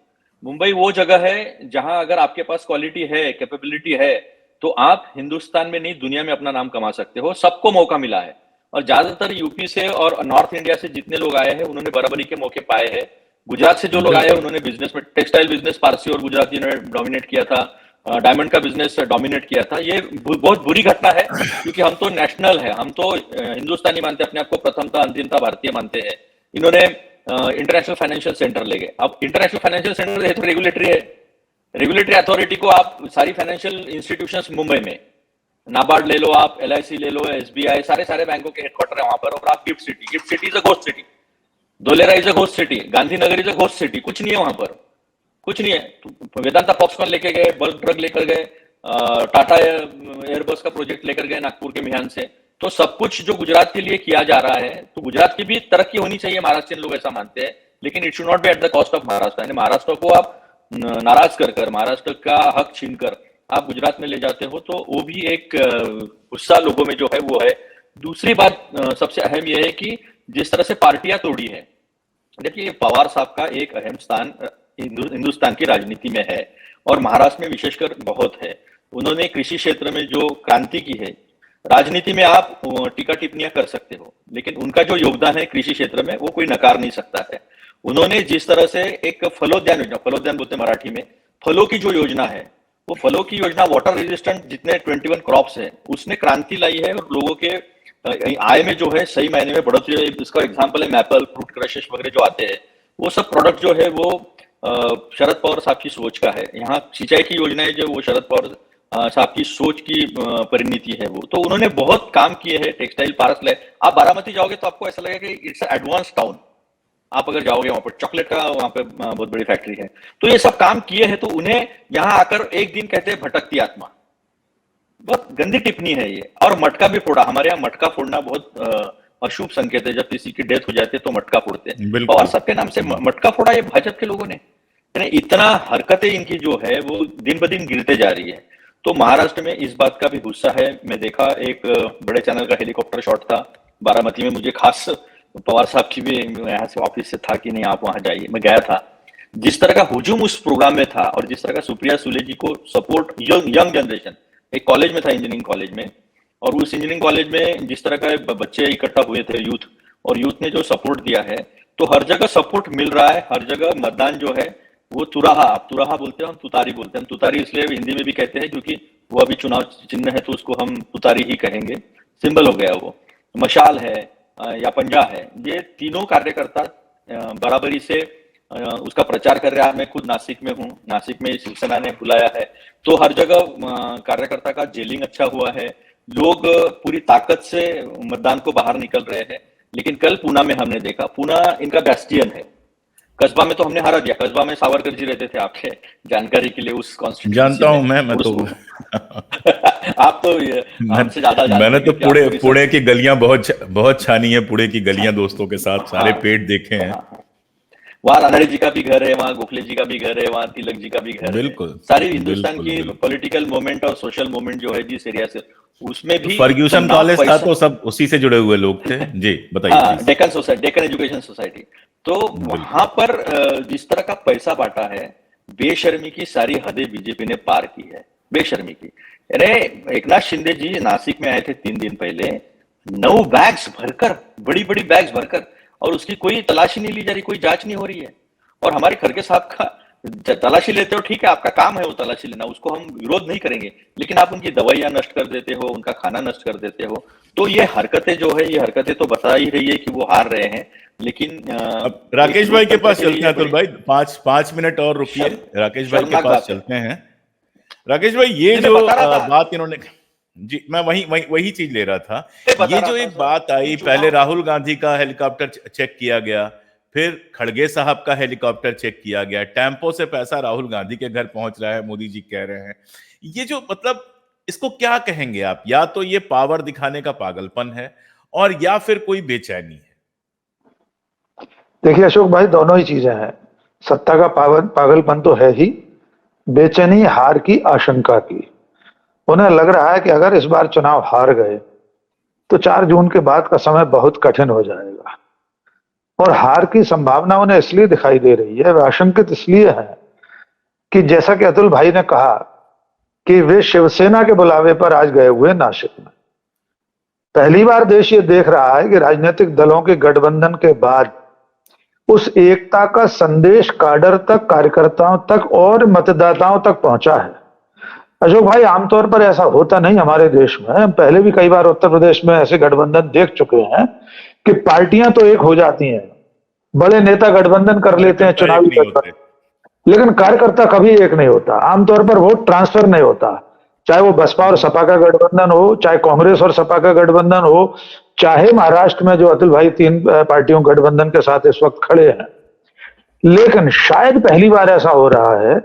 मुंबई वो जगह है जहां अगर आपके पास क्वालिटी है, कैपेबिलिटी है, तो आप हिंदुस्तान में नहीं दुनिया में अपना नाम कमा सकते हो। सबको मौका मिला है और ज्यादातर यूपी से और नॉर्थ इंडिया से जितने लोग आए हैं उन्होंने बराबरी के मौके पाए हैं। गुजरात से जो लोग आए हैं उन्होंने बिजनेस में, टेक्सटाइल बिजनेस पारसी और गुजराती ने डोमिनेट किया था, डायमंड का बिजनेस डोमिनेट किया था। ये बहुत बुरी घटना है, क्योंकि हम तो नेशनल है, हम तो हिंदुस्तानी मानते हैं अपने आप को, प्रथमता अंतिमता भारतीय मानते हैं। इन्होंने इंटरनेशनल फाइनेंशियल सेंटर ले गए। अब इंटरनेशनल फाइनेंशियल सेंटर है तो रेगुलेटरी है, रेगुलेटरी अथॉरिटी को आप सारी फाइनेंशियल इंस्टीट्यूशंस मुंबई में, नाबार्ड ले लो आप, LIC ले लो, SBI, सारे बैंकों के हेडक्वार्टर है वहां पर। और आप gift city is a ghost city, Dholera is a ghost city, Gandhinagar is a ghost city, कुछ नहीं है वहां पर, कुछ नहीं है। तो वेदांता फॉक्सकॉन लेके गए, बल्क ड्रग लेकर गए, टाटा एयरबस का प्रोजेक्ट लेकर गए नागपुर के मिहान से। तो सब कुछ जो गुजरात के लिए किया जा रहा है, तो गुजरात की भी तरक्की होनी चाहिए, महाराष्ट्र लोग ऐसा मानते हैं, लेकिन it should not be at the cost of Maharashtra. यानी महाराष्ट्र को आप नाराज कर महाराष्ट्र का हक छीनकर आप गुजरात में ले जाते हो, तो वो भी एक गुस्सा लोगों में जो है वो है। दूसरी बात सबसे अहम यह है कि जिस तरह से पार्टियां तोड़ी है, देखिए पवार साहब का एक अहम स्थान हिंदुस्तान की राजनीति में है और महाराष्ट्र में विशेषकर बहुत है। उन्होंने कृषि क्षेत्र में जो क्रांति की है, राजनीति में आप टीका टिप्पणियां कर सकते हो, लेकिन उनका जो योगदान है कृषि क्षेत्र में वो कोई नकार नहीं सकता है। उन्होंने जिस तरह से एक फलोद्यान योजना, फलोद्यान बोलते मराठी में, फलों की जो योजना है, वो फलों की योजना वाटर रेजिस्टेंट जितने 21 क्रॉप्स है उसने क्रांति लाई है और लोगों के आय में जो है सही मायने में बढ़ोतरी। इसका एग्जाम्पल है मैपल, फ्रूट क्रशेस वगैरह जो आते हैं, वो सब प्रोडक्ट जो है वो शरद पवार साहब की सोच का है। यहाँ सिंचाई की योजनाएं जो वो शरद पवार साहब की सोच की परिणति है वो। तो उन्होंने बहुत काम किए हैं। टेक्सटाइल पार्क ले, आप बारामती जाओगे तो आपको ऐसा लगेगा कि इट्स एडवांस टाउन। आप अगर जाओगे वहां पर चॉकलेट का वहां पे बहुत बड़ी फैक्ट्री है। तो ये सब काम किए हैं, तो उन्हें यहाँ आकर एक दिन कहते हैं भटकती आत्मा, बहुत गंदी टिप्पणी है ये। और मटका भी फोड़ा, हमारे यहाँ मटका फोड़ना बहुत अशुभ संकेत है। जब किसी की डेथ हो जाती है तो मटका फोड़ते हैं, और सबके नाम से मटका फोड़ा ये भाजपा के लोगों ने। इतना हरकतें इनकी जो है वो दिन ब दिन गिरते जा रही है। तो महाराष्ट्र में इस बात का भी गुस्सा है। मैं देखा एक बड़े चैनल का हेलीकॉप्टर शॉट था बारामती में, मुझे खास पवार साहब की भी यहाँ से ऑफिस से था कि नहीं आप वहां जाइए, मैं गया था। जिस तरह का हुजूम उस प्रोग्राम में था और जिस तरह का सुप्रिया सुले जी को सपोर्ट यंग जनरेशन, एक कॉलेज में था, इंजीनियरिंग कॉलेज में, और उस इंजीनियरिंग कॉलेज में जिस तरह का बच्चे इकट्ठा हुए थे, यूथ, और यूथ ने जो सपोर्ट दिया है, तो हर जगह सपोर्ट मिल रहा है। हर जगह मतदान जो है वो तुराहा, आप तुराहा बोलते हैं, हम तुतारी बोलते हैं। हम तुतारी इसलिए हिंदी में भी कहते हैं क्योंकि वो अभी चुनाव चिन्ह है तो उसको हम तुतारी ही कहेंगे, सिंबल हो गया वो। मशाल है या पंजा है, ये तीनों कार्यकर्ता बराबरी से उसका प्रचार कर रहे हैं। मैं खुद नासिक में हूँ, नासिक में शिवसेना ने बुलाया है, तो हर जगह कार्यकर्ता का जेलिंग अच्छा हुआ है, लोग पूरी ताकत से मतदान को बाहर निकल रहे हैं। लेकिन कल पूना में हमने देखा, पूना इनका बेस्टियन है। कस्बा में तो हमने हरा दिया, कस्बा में सावरकर जी रहते थे, आपके जानकारी के लिए, उस कॉन्स्टिट्यूंसी जानता हूं मैं तो आप तो हमसे ज्यादा मैंने तो पुणे की गलियां बहुत छानी है, पुणे की गलियां दोस्तों के साथ सारे पेट देखे हैं। वहां रानड़े जी का भी घर है, वहां गोखले जी का भी घर है, वहां तिलक जी का भी घर है। बिल्कुल, सारी हिंदुस्तान की पॉलिटिकल मूवमेंट और सोशल मूवमेंट जो है जिस एरिया से, उसमें भी फर्ग्यूसन कॉलेज था तो सब उसी से जुड़े हुए लोग थे जी। बताइए। Deccan society, Deccan education society, तो वहां पर जिस तरह का पैसा बांटा है, बेशर्मी की सारी हदें बीजेपी ने पार की है, बेशर्मी की। अरे एकनाथ शिंदे जी नासिक में आए थे 3 दिन पहले, 9 बैग्स भरकर, बड़ी बड़ी बैग्स भरकर, और उसकी कोई तलाशी नहीं ली जा रही, कोई जांच नहीं हो रही है। और हमारे खड़गे साहब का तलाशी लेते हो, ठीक है, आपका काम है वो तलाशी लेना, उसको हम विरोध नहीं करेंगे, लेकिन आप उनकी दवाइयां नष्ट कर देते हो, उनका खाना नष्ट कर देते हो। तो ये हरकतें जो है, ये हरकतें तो बता ही रही है कि वो हार रहे हैं। लेकिन राकेश भाई के पास चलते हैं, अतुल भाई 5 मिनट और रुकिए, राकेश भाई के पास चलते हैं। राकेश भाई, ये जो बात इन्होंने, जी मैं वही चीज ले रहा था। ये जो एक बात आई, पहले राहुल गांधी का हेलीकॉप्टर चेक किया गया, फिर खड़गे साहब का हेलीकॉप्टर चेक किया गया, टेम्पो से पैसा राहुल गांधी के घर पहुंच रहा है, मोदी जी कह रहे हैं। ये जो मतलब, इसको क्या कहेंगे आप? या तो ये पावर दिखाने का पागलपन है, और या फिर कोई बेचैनी है। देखिए अशोक भाई, दोनों ही चीजें हैं। सत्ता का पागलपन तो है ही, बेचैनी हार की आशंका की। उन्हें लग रहा है कि अगर इस बार चुनाव हार गए तो 4 जून के बाद का समय बहुत कठिन हो जाएगा, और हार की संभावना उन्हें इसलिए दिखाई दे रही है, वे आशंकित इसलिए है कि जैसा कि अतुल भाई ने कहा कि वे शिवसेना के बुलावे पर आज गए हुए नासिक में। पहली बार देश ये देख रहा है कि राजनीतिक दलों के गठबंधन के बाद उस एकता का संदेश काडर तक, कार्यकर्ताओं तक और मतदाताओं तक पहुंचा है। अशोक भाई, आमतौर पर ऐसा होता नहीं हमारे देश में। हम पहले भी कई बार उत्तर प्रदेश में ऐसे गठबंधन देख चुके हैं कि पार्टियां तो एक हो जाती हैं, बड़े नेता गठबंधन कर लेते हैं चुनावी तौर पर, लेकिन कार्यकर्ता कभी एक नहीं होता। आमतौर पर वोट ट्रांसफर नहीं होता, चाहे वो बसपा और सपा का गठबंधन हो, चाहे कांग्रेस और सपा का गठबंधन हो, चाहे महाराष्ट्र में जो अतुल भाई 3 पार्टियों गठबंधन के साथ इस वक्त खड़े हैं। लेकिन शायद पहली बार ऐसा हो रहा है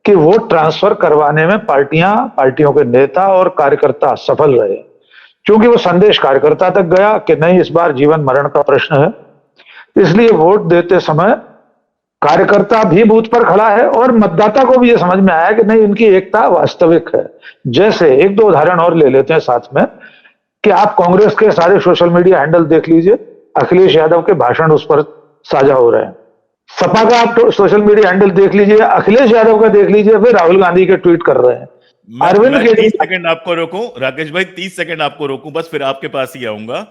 कि वोट ट्रांसफर करवाने में पार्टियों के नेता और कार्यकर्ता सफल रहे, क्योंकि वो संदेश कार्यकर्ता तक गया कि नहीं, इस बार जीवन मरण का प्रश्न है। इसलिए वोट देते समय कार्यकर्ता भी बूथ पर खड़ा है, और मतदाता को भी ये समझ में आया कि नहीं, इनकी एकता वास्तविक है। जैसे 1-2 उदाहरण और ले लेते हैं साथ में, कि आप कांग्रेस के सारे सोशल मीडिया हैंडल देख लीजिए, अखिलेश यादव के भाषण उस पर साझा हो रहे हैं। सपा का आप सोशल मीडिया हैंडल देख लीजिए, अखिलेश यादव का देख लीजिए, फिर राहुल गांधी के ट्वीट कर रहे हैं। अरविंद 30 सेकंड आपको रोकूं, राकेश भाई 30 सेकंड आपको रोकूं, बस फिर आपके पास ही आऊंगा।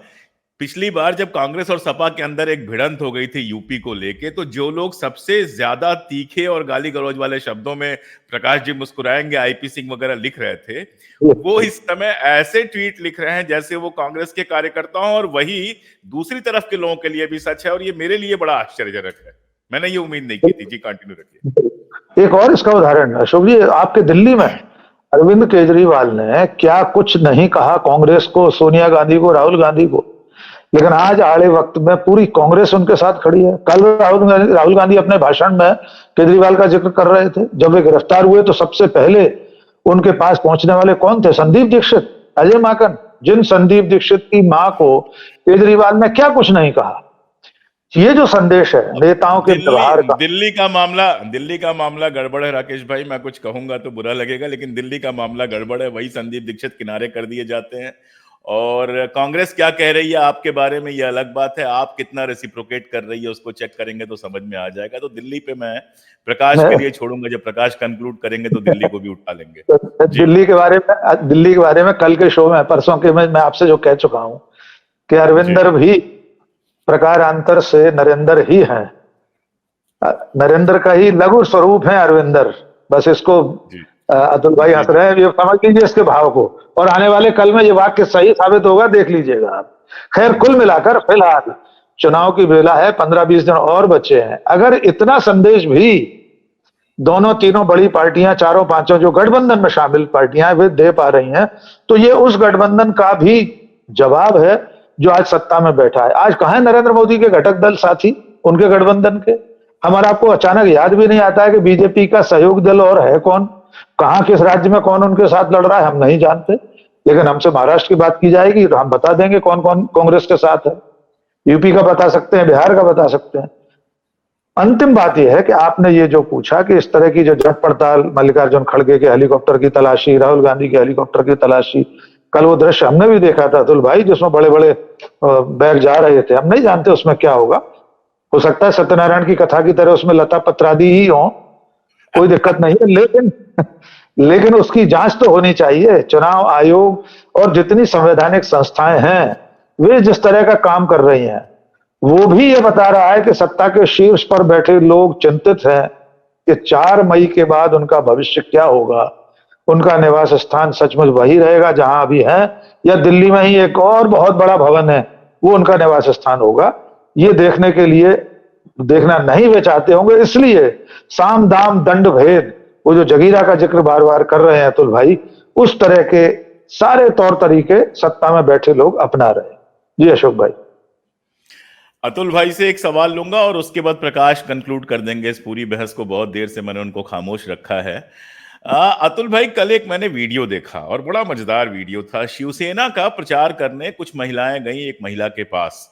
पिछली बार जब कांग्रेस और सपा के अंदर एक भिड़ंत हो गई थी यूपी को लेके, तो जो लोग सबसे ज्यादा तीखे और गाली गलौज वाले शब्दों में प्रकाश जी मुस्कुराएंगे, आईपी सिंह वगैरह लिख रहे थे, वो इस समय ऐसे ट्वीट लिख रहे हैं जैसे वो कांग्रेस के कार्यकर्ताओं और वही दूसरी तरफ के लोगों के लिए भी सच है, और ये मेरे लिए बड़ा आश्चर्यजनक है। मैंने ये उम्मीद नहीं की थी। जी कंटिन्यू रखिए। एक और इसका उदाहरण अशोक जी, आपके दिल्ली में अरविंद केजरीवाल ने क्या कुछ नहीं कहा कांग्रेस को, सोनिया गांधी को, राहुल गांधी को, लेकिन आज आड़े वक्त में पूरी कांग्रेस उनके साथ खड़ी है। कल राहुल गांधी अपने भाषण में केजरीवाल का जिक्र कर रहे थे। जब वे गिरफ्तार हुए तो सबसे पहले उनके पास पहुंचने वाले कौन थे? संदीप दीक्षित, अजय माकन, जिन संदीप दीक्षित की मां को केजरीवाल ने क्या कुछ नहीं कहा। ये जो संदेश है नेताओं के व्यवहार का, दिल्ली का मामला गड़बड़ है राकेश भाई, मैं कुछ कहूंगा तो बुरा लगेगा, लेकिन दिल्ली का मामला गड़बड़ है। वही संदीप दीक्षित किनारे कर दिए जाते हैं, और कांग्रेस क्या कह रही है आपके बारे में ये अलग बात है, आप कितना रेसिप्रोकेट कर रही है उसको चेक करेंगे तो समझ में आ जाएगा। तो दिल्ली पे मैं प्रकाश के लिए छोड़ूंगा, जब प्रकाश कंक्लूड करेंगे तो दिल्ली को भी उठा लेंगे। तो दिल्ली के बारे में कल के शो में, परसों के मैं आपसे जो कह चुका हूं कि अरविंदर भी प्रकारांतर से नरेंद्र ही है, नरेंद्र का ही लघु स्वरूप है अरविंदर। बस इसको अतुल भाई हंस रहे हैं, ये समझ लीजिए इसके भाव को, और आने वाले कल में ये वाक्य सही साबित होगा, देख लीजिएगा आप। खैर, कुल मिलाकर फिलहाल चुनाव की बेला है, 15-20 दिन और बचे हैं। अगर इतना संदेश भी दोनों तीनों बड़ी पार्टियां, चारों पांचों जो गठबंधन में शामिल पार्टियां वे दे पा रही हैं, तो ये उस गठबंधन का भी जवाब है जो आज सत्ता में बैठा है। आज कहां है नरेंद्र मोदी के घटक दल साथी, उनके गठबंधन के? हमारा आपको अचानक याद भी नहीं आता है कि बीजेपी का सहयोग दल और है कौन, कहां किस राज्य में कौन उनके साथ लड़ रहा है, हम नहीं जानते। लेकिन हमसे महाराष्ट्र की बात की जाएगी तो हम बता देंगे कौन कौन कांग्रेस के साथ है। यूपी का बता सकते हैं, बिहार का बता सकते हैं। अंतिम बात यह है कि आपने ये जो पूछा कि इस तरह की जो जांच पड़ताल, मल्लिकार्जुन खड़गे के हेलीकॉप्टर की तलाशी, राहुल गांधी के हेलीकॉप्टर की तलाशी, कल वो दृश्य हमने भी देखा था अतुल भाई, जिसमें बड़े बड़े बैग जा रहे थे। हम नहीं जानते उसमें क्या होगा, हो सकता है सत्यनारायण की कथा की तरह उसमें लता पत्रादि ही हो, कोई दिक्कत नहीं है। लेकिन उसकी जांच तो होनी चाहिए। चुनाव आयोग और जितनी संवैधानिक संस्थाएं हैं वे जिस तरह का काम कर रही हैं, वो भी ये बता रहा है कि सत्ता के शीर्ष पर बैठे लोग चिंतित हैं कि 4 मई के बाद उनका भविष्य क्या होगा, उनका निवास स्थान सचमुच वही रहेगा जहां अभी है, या दिल्ली में ही एक और बहुत बड़ा भवन है वो उनका निवास स्थान होगा। ये देखने के लिए, देखना नहीं वे चाहते होंगे, इसलिए साम दाम दंड भेद, वो जो जगीरा का जिक्र बार बार कर रहे हैं अतुल भाई, उस तरह के सारे तौर तरीके सत्ता में बैठे लोग अपना रहे हैं। जी अशोक भाई। अतुल भाई से एक सवाल लूंगा और उसके बाद प्रकाश कंक्लूड कर देंगे इस पूरी बहस को। बहुत देर से मैंने उनको खामोश रखा है। अतुल भाई, कल एक मैंने वीडियो देखा और बड़ा मजेदार वीडियो था। शिवसेना का प्रचार करने कुछ महिलाएं गई एक महिला के पास,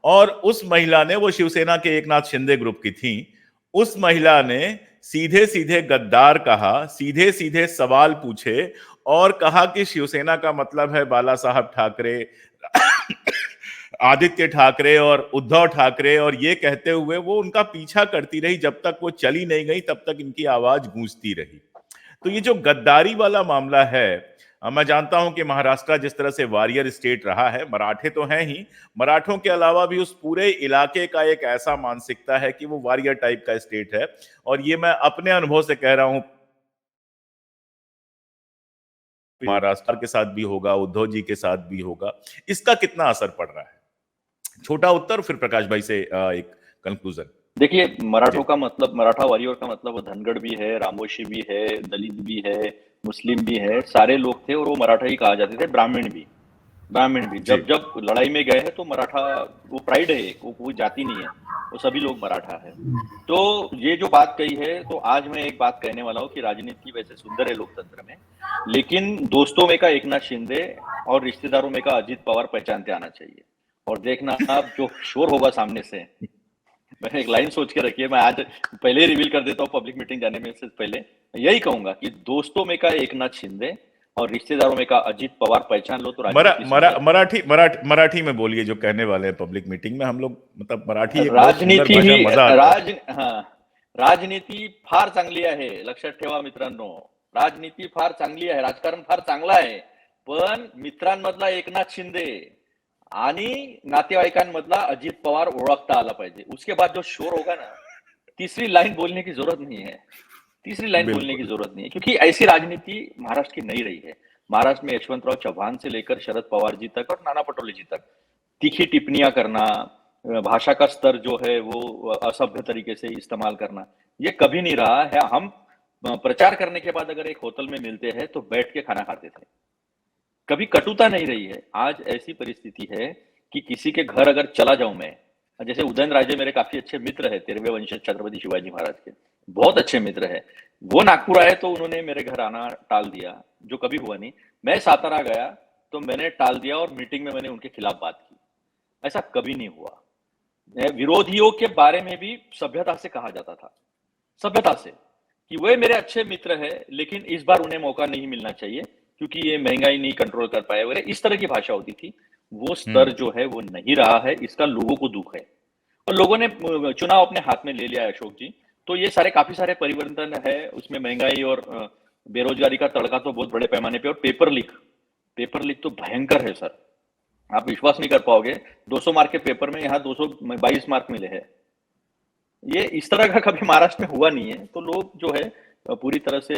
और उस महिला ने, वो शिवसेना के एकनाथ शिंदे ग्रुप की थी, उस महिला ने सीधे सीधे गद्दार कहा, सीधे सीधे सवाल पूछे और कहा कि शिवसेना का मतलब है बाला साहब ठाकरे, आदित्य ठाकरे और उद्धव ठाकरे, और ये कहते हुए वो उनका पीछा करती रही। जब तक वो चली नहीं गई तब तक इनकी आवाज गूंजती रही। तो ये जो गद्दारी वाला मामला है, मैं जानता हूं कि महाराष्ट्र जिस तरह से वॉरियर स्टेट रहा है, मराठे तो हैं ही, मराठों के अलावा भी उस पूरे इलाके का एक ऐसा मानसिकता है कि वो वॉरियर टाइप का स्टेट है। और ये मैं अपने अनुभव से कह रहा हूं, महाराष्ट्र के साथ भी होगा, उद्धव जी के साथ भी होगा। इसका कितना असर पड़ रहा है? छोटा उत्तर, फिर प्रकाश भाई से एक कंक्लूजन। देखिए, मराठों का मतलब, मराठा वॉरियर का मतलब धनगढ़ भी है, रामोशी भी है, दलित भी है, मुस्लिम भी है, सारे लोग थे और वो मराठा ही कहा जाते थे। ब्राह्मण भी जब जब लड़ाई में गए हैं तो मराठा, वो प्राइड है, वो कोई जाति नहीं है, वो सभी लोग मराठा है। तो ये जो बात कही है, तो आज मैं एक बात कहने वाला हूँ कि राजनीति वैसे सुंदर है लोकतंत्र में, लेकिन दोस्तों में का एकनाथ शिंदे और रिश्तेदारों में का अजित पवार पहचानते आना चाहिए। और देखना आप जो शोर होगा सामने से, मैंने एक लाइन सोच के रखी है, मैं आज पहले रिवील कर देता हूँ पब्लिक मीटिंग जाने में से पहले। यही कहूंगा कि दोस्तों में का एकनाथ शिंदे और रिश्तेदारों में का अजित पवार पहचान लो तो मराठी में बोलिए जो कहने वाले हैं पब्लिक मीटिंग में। हम लोग मतलब मराठी राजनीती ही राजनीती फार चांगली आहे, लक्षात ठेवा मित्रांनो, राजनीती फार चांगली आहे, राजकारण फार चांगलं आहे, पण मित्रांमधला एकनाथ शिंदे आणि नातेवाईकांमधला अजित पवार ओळखता आला पाहिजे। उसके बाद जो शोर होगा ना, तीसरी लाइन बोलने की जरूरत नहीं है, क्योंकि ऐसी राजनीति महाराष्ट्र की नहीं रही है। महाराष्ट्र में यशवंतराव चौहान से लेकर शरद पवार जी तक और नाना पटोले जी तक तीखी टिप्पणियां करना, भाषा का स्तर जो है वो असभ्य तरीके से इस्तेमाल करना, ये कभी नहीं रहा है। हम प्रचार करने के बाद अगर एक होटल में मिलते हैं तो बैठ के खाना खाते थे, कभी कटुता नहीं रही है। आज ऐसी परिस्थिति है कि किसी के घर अगर चला जाऊं मैं, जैसे उदयन राजे मेरे काफी अच्छे मित्र है, 13वें वंशज छत्रपति शिवाजी महाराज के बहुत अच्छे मित्र है, वो नागपुर आए तो उन्होंने मेरे घर आना टाल दिया, जो कभी हुआ नहीं। मैं सातारा गया तो मैंने टाल दिया और मीटिंग में मैंने उनके खिलाफ बात की, ऐसा कभी नहीं हुआ। विरोधियों के बारे में भी सभ्यता से कहा जाता था, सभ्यता से, कि वे मेरे अच्छे मित्र है, लेकिन इस बार उन्हें मौका नहीं मिलना चाहिए, क्योंकि ये महंगाई नहीं कंट्रोल कर पाए वगैरह, इस तरह की भाषा होती थी। वो स्तर जो है वो नहीं रहा है, इसका लोगों को दुख है और लोगों ने चुनाव अपने हाथ में ले लिया है अशोक जी। तो ये सारे काफी सारे परिवर्तन है उसमें, महंगाई और बेरोजगारी का तड़का तो बहुत बड़े पैमाने पे, और पेपर लीक तो भयंकर है सर, आप विश्वास नहीं कर पाओगे। 200 मार्क के पेपर में यहाँ 222 मार्क मिले हैं। ये इस तरह का कभी महाराष्ट्र में हुआ नहीं है। तो लोग जो है पूरी तरह से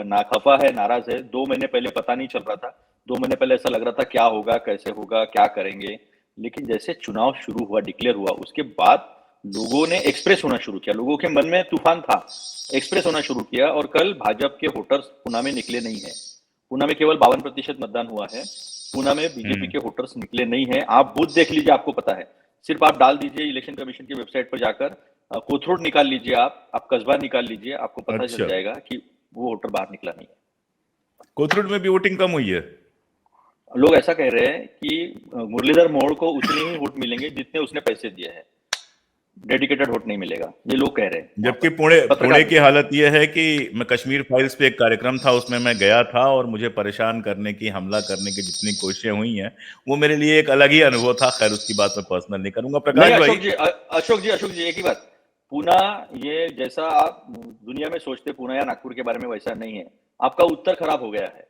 नाखफा है, नाराज है। 2 महीने पहले पता नहीं चल रहा था, 2 महीने पहले ऐसा लग रहा था क्या होगा, कैसे होगा, क्या करेंगे, लेकिन जैसे चुनाव शुरू हुआ, डिक्लेयर हुआ, उसके बाद लोगों ने एक्सप्रेस होना शुरू किया। लोगों के मन में तूफान था, एक्सप्रेस होना शुरू किया। और कल भाजपा के वोटर्स पुणे में निकले नहीं है। पुणे में केवल 52% मतदान हुआ है। पुणे में बीजेपी के वोटर्स निकले नहीं है। आप बूथ देख लीजिए, आपको पता है। सिर्फ आप डाल दीजिए इलेक्शन कमीशन की वेबसाइट पर जाकर, कोथरूड निकाल लीजिए, आप कस्बा निकाल लीजिए, आपको पता चल जाएगा कि वो वोटर बाहर निकला नहीं है। कोथरूड में भी वोटिंग कम हुई है। लोग ऐसा कह रहे हैं कि मुरलीधर मोड़ को उतने ही वोट मिलेंगे जितने उसने पैसे दिए हैं, डेडिकेटेड वोट नहीं मिलेगा, ये लोग कह रहे हैं। जबकि पुणे की हालत यह है कि मैं कश्मीर फाइल्स पे एक कार्यक्रम था, उसमें मैं गया था और मुझे परेशान करने की, हमला करने की जितनी कोशिशें हुई हैं, वो मेरे लिए एक अलग ही अनुभव था। खैर उसकी बात मैं पर्सनल नहीं करूंगा। प्रकाश भाई, अशोक जी एक ही बात, पुणे ये जैसा आप दुनिया में सोचते पुणे या नागपुर के बारे में वैसा नहीं है। आपका उत्तर खराब हो गया है,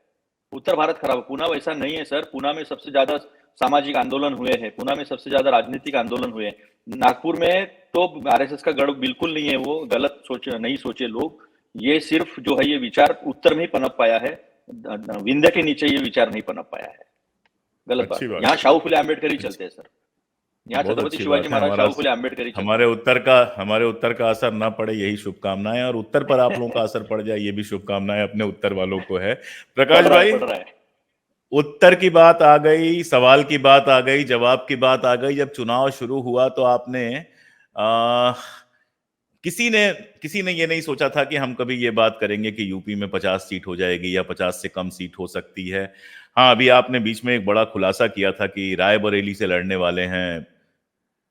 उत्तर भारत खराब। पुणे वैसा नहीं है सर। पुणे में सबसे ज्यादा सामाजिक आंदोलन हुए हैं, पुणे में सबसे ज्यादा राजनीतिक आंदोलन हुए। नागपुर में तो आरएसएस का गढ़ बिल्कुल नहीं है, वो गलत नहीं सोचे लोग। ये सिर्फ जो है ये विचार उत्तर में ही पनप पाया है, विंध्य के नीचे ये विचार नहीं पनप पाया है। गलत बात। यहाँ शाहू फुले अम्बेडकर ही चलते हैं सर। यहाँ छत्रपति शिवाजी महाराज, शाहू फुले अम्बेडकर ही। हमारे उत्तर का असर ना पड़े, यही शुभकामनाएं, और उत्तर पर आप लोगों का असर पड़ जाए, ये भी शुभकामनाएं अपने उत्तर वालों को है। प्रकाश भाई, उत्तर की बात आ गई, सवाल की बात आ गई, जवाब की बात आ गई। जब चुनाव शुरू हुआ तो आपने किसी ने ये नहीं सोचा था कि हम कभी ये बात करेंगे कि यूपी में 50 सीट हो जाएगी या 50 से कम सीट हो सकती है। हाँ, अभी आपने बीच में एक बड़ा खुलासा किया था कि रायबरेली से लड़ने वाले हैं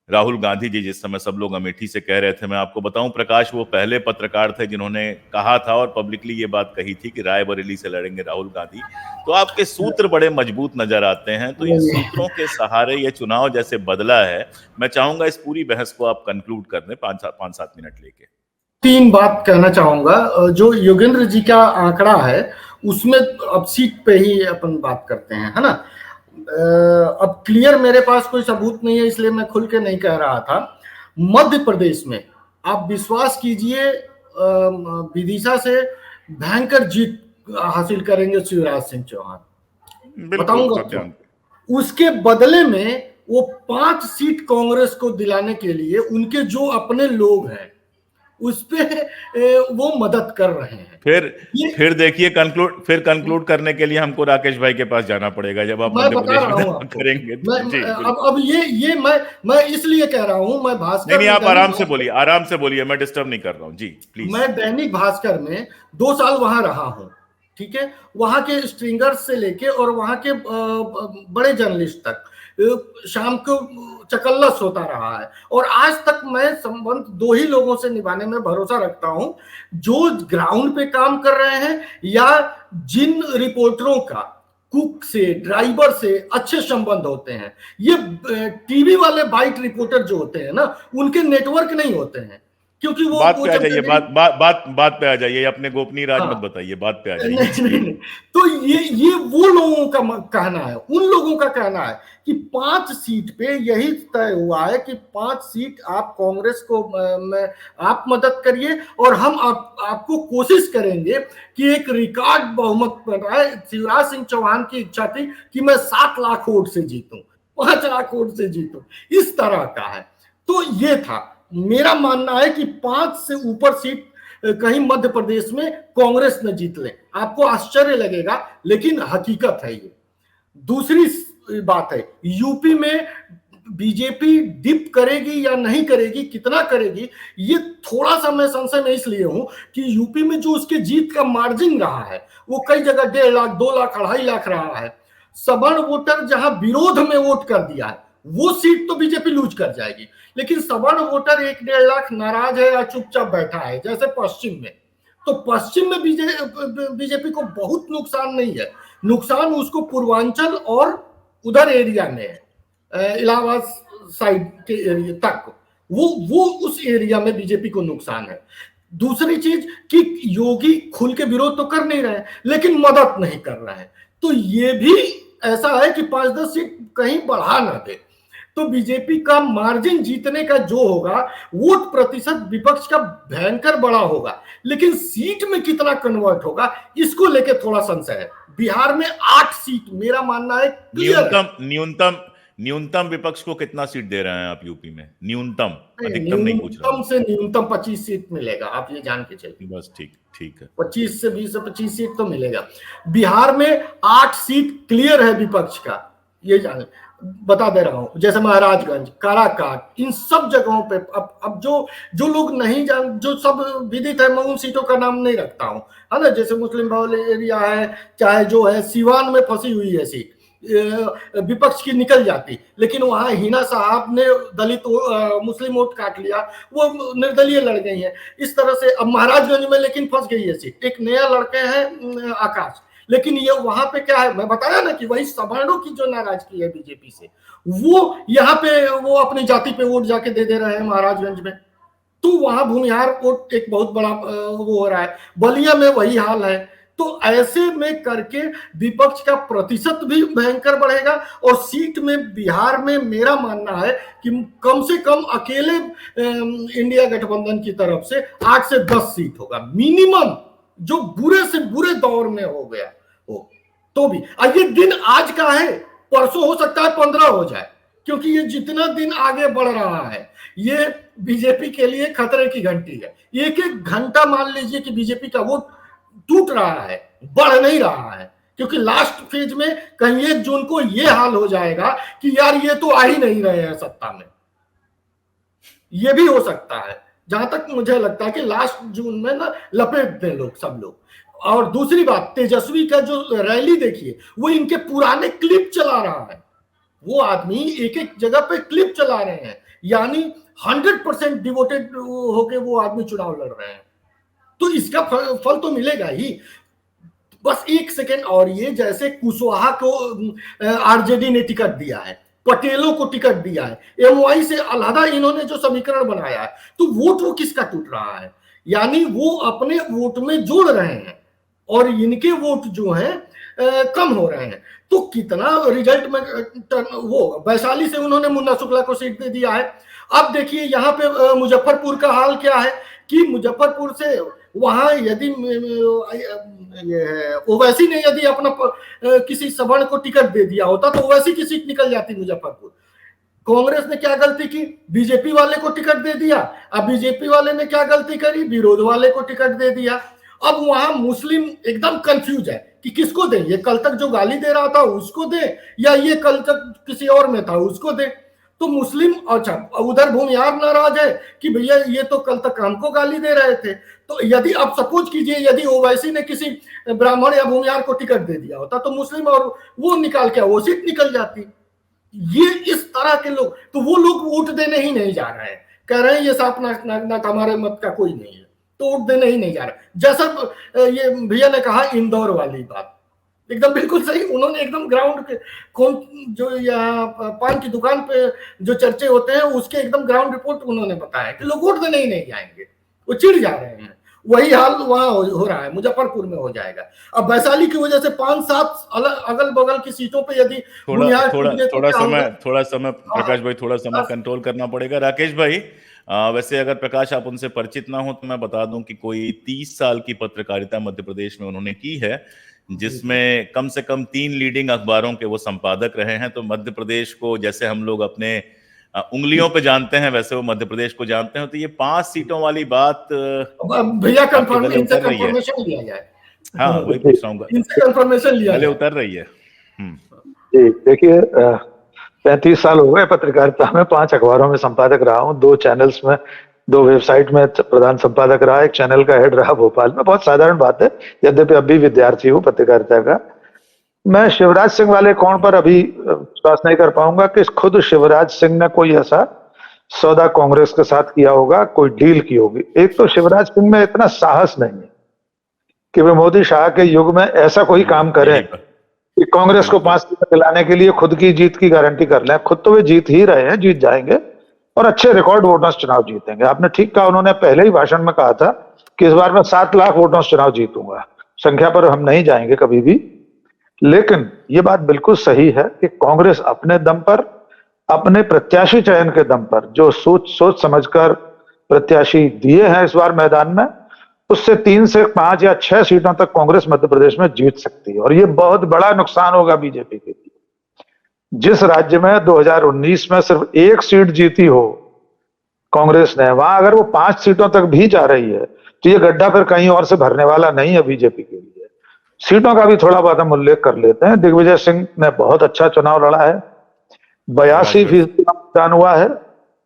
राहुल गांधी जी, जिस समय सब लोग अमेठी से कह रहे थे। मैं आपको बताऊं प्रकाश, वो पहले पत्रकार थे जिन्होंने कहा था और पब्लिकली ये बात कही थी कि रायबरेली से लड़ेंगे राहुल गांधी। तो आपके सूत्र बड़े मजबूत नजर आते हैं। तो इन सूत्रों के सहारे ये चुनाव जैसे बदला है, मैं चाहूंगा इस पूरी बहस को आप कंक्लूड कर दें 5-7 मिनट लेके। 3 बात कहना चाहूंगा। जो योगेंद्र जी का आंकड़ा है उसमें अब सीट पे ही अपन बात करते हैं, है ना। अब क्लियर मेरे पास कोई सबूत नहीं है, इसलिए मैं खुल के नहीं कह रहा था। मध्य प्रदेश में आप विश्वास कीजिए विदिशा से भयंकर जीत हासिल करेंगे शिवराज सिंह चौहान, बताऊंगा क्यों। उसके बदले में वो 5 सीट कांग्रेस को दिलाने के लिए उनके जो अपने लोग हैं उस पे वो मदद कर रहे हैं। फिर देखिए कंक्लूड करने के लिए हमको राकेश भाई के पास जाना पड़ेगा जब आप मध्य प्रदेश में करेंगे। अब ये मैं इसलिए कह रहा हूं, मैं भास्कर नहीं, आप आराम से बोलिए, मैं डिस्टर्ब नहीं कर रहा हूं जी, प्लीज। मैं दैनिक भास्कर में 2 साल वहां रहा हूं, ठीक है। वहां के स्ट्रिंगर्स से लेके और वहां के बड़े जर्नलिस्ट तक शाम को चकल्लस होता रहा है। और आज तक मैं संबंध 2 ही लोगों से निभाने में भरोसा रखता हूं, जो ग्राउंड पे काम कर रहे हैं या जिन रिपोर्टरों का कुक से, ड्राइवर से अच्छे संबंध होते हैं। ये टीवी वाले बाइट रिपोर्टर जो होते हैं ना, उनके नेटवर्क नहीं होते हैं, क्योंकि वो बात पे आ जाइए, बात पे आ जाइए, अपने गोपनीय राज मत बताइए, बात पे आ जाइए। नहीं। तो ये वो लोगों का कहना है, उन लोगों का कहना है कि 5 सीट पे यही तय हुआ है कि 5 सीट आप कांग्रेस को आप मदद करिए और हम आपको कोशिश करेंगे कि एक रिकॉर्ड बहुमत बनाए। शिवराज सिंह चौहान की इच्छा थी कि मैं 7 लाख वोट से जीतूं, 5 लाख वोट से जीतूं, इस तरह का है। तो ये था मेरा मानना है कि 5 से ऊपर सीट कहीं मध्य प्रदेश में कांग्रेस न जीत ले। आपको आश्चर्य लगेगा, लेकिन हकीकत है ये। दूसरी बात है, यूपी में बीजेपी डिप करेगी या नहीं करेगी, कितना करेगी, ये थोड़ा सा मैं संशय में इसलिए हूं कि यूपी में जो उसके जीत का मार्जिन रहा है वो कई जगह 1.5 लाख, 2 लाख, 2.5 लाख रहा है। सवर्ण वोटर जहां विरोध में वोट कर दिया है वो सीट तो बीजेपी लूज कर जाएगी, लेकिन सवर्ण वोटर 1-1.5 लाख नाराज है या चुपचाप बैठा है, जैसे पश्चिम में। तो पश्चिम में बीजेपी को बहुत नुकसान नहीं है। नुकसान उसको पूर्वांचल और उधर एरिया में है, इलाहाबाद साइड के एरिया तक, वो उस एरिया में बीजेपी को नुकसान है। दूसरी चीज कि योगी खुल के विरोध तो कर नहीं रहे लेकिन मदद नहीं कर रहे हैं, तो ये भी ऐसा है कि 5-10 सीट कहीं बढ़ा ना दे तो बीजेपी का मार्जिन जीतने का जो होगा वोट प्रतिशत विपक्ष का भयंकर बड़ा होगा, लेकिन सीट में कितना कन्वर्ट होगा इसको लेके थोड़ा संशय है। बिहार में 8 सीट मेरा मानना है क्लियर है। न्यूनतम विपक्ष को कितना सीट दे रहे हैं आप यूपी में? न्यूनतम, अधिकतम नहीं पूछ रहा। न्यूनतम से न्यूनतम 25 सीट मिलेगा, आप ये जान के चलिए। बस ठीक है, 25 से 20 से 25 सीट तो मिलेगा। बिहार में 8 सीट क्लियर है विपक्ष का, ये जाने बता दे रहा हूं। जैसे महाराजगंज, काराकाट, इन सब जगहों पे अब जो लोग नहीं जान, जो सब विदित है, मैं उन सीटों का नाम नहीं रखता हूं, है ना। जैसे मुस्लिम बहुल एरिया है, चाहे जो है सीवान में फंसी हुई है सीट, विपक्ष की निकल जाती, लेकिन वहां हिना साहब ने दलित मुस्लिम वोट काट लिया, वो निर्दलीय लड़ गई है। इस तरह से अब महाराजगंज में लेकिन फंस गई है सीट, एक नया लड़के हैं आकाश, लेकिन ये वहां पे क्या है, मैं बताया ना कि वही सवर्णों की जो नाराजगी है बीजेपी से, वो यहाँ पे वो अपनी जाति पे वोट जाके दे रहे हैं महाराजगंज में, तो वहां भूमिहार वोट एक बहुत बड़ा वो हो रहा है। बलिया में वही हाल है। तो ऐसे में करके विपक्ष का प्रतिशत भी भयंकर बढ़ेगा और सीट में बिहार में मेरा मानना है कि कम से कम अकेले इंडिया गठबंधन की तरफ से 8 से 10 सीट होगा मिनिमम, जो बुरे से बुरे दौर में हो गया हो तो भी। ये दिन आज का है, परसों हो सकता है 15 हो जाए, क्योंकि ये जितना दिन आगे बढ़ रहा है ये बीजेपी के लिए खतरे की घंटी है। एक एक घंटा मान लीजिए कि बीजेपी का वोट टूट रहा है, बढ़ नहीं रहा है, क्योंकि लास्ट फेज में कहीं 1 जून को ये हाल हो जाएगा कि यार ये तो आ ही नहीं रहे हैं सत्ता में। ये भी हो सकता है, जहां तक मुझे लगता है कि लास्ट जून में ना लपेट दें लोग, सब लोग। और दूसरी बात, तेजस्वी का जो रैली देखिए, वो इनके पुराने क्लिप चला रहा है, वो आदमी एक एक जगह पे क्लिप चला रहे हैं, यानी 100% डिवोटेड होके वो आदमी चुनाव लड़ रहे हैं, तो इसका फल तो मिलेगा ही। बस 1 सेकेंड और, ये जैसे कुशवाहा को आरजेडी ने टिकट दिया है, पटेलों को टिकट दिया है, एमवाई से अलहदा इन्होंने जो समीकरण बनाया है, तो वोट वो किसका टूट रहा है, यानी वो अपने वोट में जोड़ रहे हैं और इनके वोट जो हैं कम हो रहे हैं। तो कितना रिजल्ट में वो वैशाली से उन्होंने मुन्ना शुक्ला को सीट दे दिया है। अब देखिए यहाँ पे मुजफ्फरपुर का हाल क्या है कि मुजफ्फरपुर से वहां यदि ओवैसी ने यदि अपना किसी सवर्ण को टिकट दे दिया होता तो ओवैसी की सीट निकल जाती मुजफ्फरपुर। कांग्रेस ने क्या गलती की, बीजेपी वाले को टिकट दे दिया। अब बीजेपी वाले ने क्या गलती करी, विरोध वाले को टिकट दे दिया। अब वहां मुस्लिम एकदम कंफ्यूज है कि किसको दे, ये कल तक जो गाली दे रहा था उसको दे या ये कल तक किसी और में था उसको दे। तो मुस्लिम, अच्छा उधर भूमिहार नाराज है कि भैया ये तो कल तक हमको गाली दे रहे थे। तो यदि आप सपोज कीजिए यदि ओवैसी ने किसी ब्राह्मण या भूमिहार को टिकट दे दिया होता तो मुस्लिम और वो निकाल के वो सीट निकल जाती। ये इस तरह के लोग, तो वो लोग वोट देने ही नहीं जा रहे हैं, कह रहे हैं ये साफ नाक हमारे मत का कोई नहीं है, तो वोट देने ही नहीं जा रहे। जैसा ये भैया ने कहा इंदौर वाली बात एकदम बिल्कुल सही, उन्होंने एकदम ग्राउंड के कौन जो यहाँ पान की दुकान पे जो चर्चे होते हैं उसके एकदम ग्राउंड रिपोर्ट उन्होंने बताया कि लोग वोट देने ही नहीं जाएंगे, वो चिढ़ जा रहे हैं। वही हाल वहां हो रहा है, मुजफ्फरपुर में हो जाएगा। अब वैशाली की वजह से 5-7 अगल बगल की सीटों पे यदि थोड़ा समय प्रकाश भाई, थोड़ा समय कंट्रोल करना पड़ेगा। राकेश भाई, वैसे अगर प्रकाश आप उनसे परिचित ना हो तो मैं बता दूं कि कोई 30 साल की पत्रकारिता मध्य प्रदेश में उन्होंने की है, जिसमें कम से कम 3 लीडिंग अखबारों के वो संपादक रहे हैं। तो मध्य प्रदेश को जैसे हम लोग अपने उंगलियों पे जानते हैं वैसे वो मध्य प्रदेश को जानते हैं। तो ये 5 सीटों वाली बात भैया कंफर्मेशन लिया जाए। हाँ वही पूछ रहा हूँ, इनसे कंफर्मेशन लिया पहले उतर रही है। जी देखिए, 35 साल हो गए पत्रकारिता में, 5 अखबारों में संपादक रहा हूँ, 2 चैनल्स में, 2 वेबसाइट में प्रधान संपादक रहा, 1 चैनल का हेड रहा भोपाल में। बहुत साधारण बात है, यद्यपि अभी विद्यार्थी हूँ पत्रकारिता का। मैं शिवराज सिंह वाले कोण पर अभी विश्वास नहीं कर पाऊंगा कि खुद शिवराज सिंह ने कोई ऐसा सौदा कांग्रेस के साथ किया होगा, कोई डील की होगी। एक तो शिवराज सिंह में इतना साहस नहीं है कि वे मोदी शाह के युग में ऐसा कोई काम करें कि कांग्रेस को 5 सीटें दिलाने के लिए खुद की जीत की गारंटी कर लें। खुद तो वे जीत ही रहे हैं, जीत जाएंगे और अच्छे रिकॉर्ड वोटों से चुनाव जीतेंगे। आपने ठीक कहा, उन्होंने पहले ही भाषण में कहा था कि इस बार मैं 7 लाख वोटों से चुनाव जीतूंगा। संख्या पर हम नहीं जाएंगे कभी भी, लेकिन ये बात बिल्कुल सही है कि कांग्रेस अपने दम पर, अपने प्रत्याशी चयन के दम पर जो सोच समझकर प्रत्याशी दिए हैं इस बार मैदान में, उससे 3 से 5 या 6 सीटों तक कांग्रेस मध्य प्रदेश में जीत सकती है। और ये बहुत बड़ा नुकसान होगा बीजेपी के लिए। जिस राज्य में 2019 में सिर्फ 1 सीट जीती हो कांग्रेस ने, वहां अगर वो 5 सीटों तक भी जा रही है तो ये गड्ढा फिर कहीं और से भरने वाला नहीं है बीजेपी के लिए। सीटों का भी थोड़ा बहुत हम उल्लेख कर लेते हैं। दिग्विजय सिंह ने बहुत अच्छा चुनाव लड़ा है, 82% मतदान हुआ है,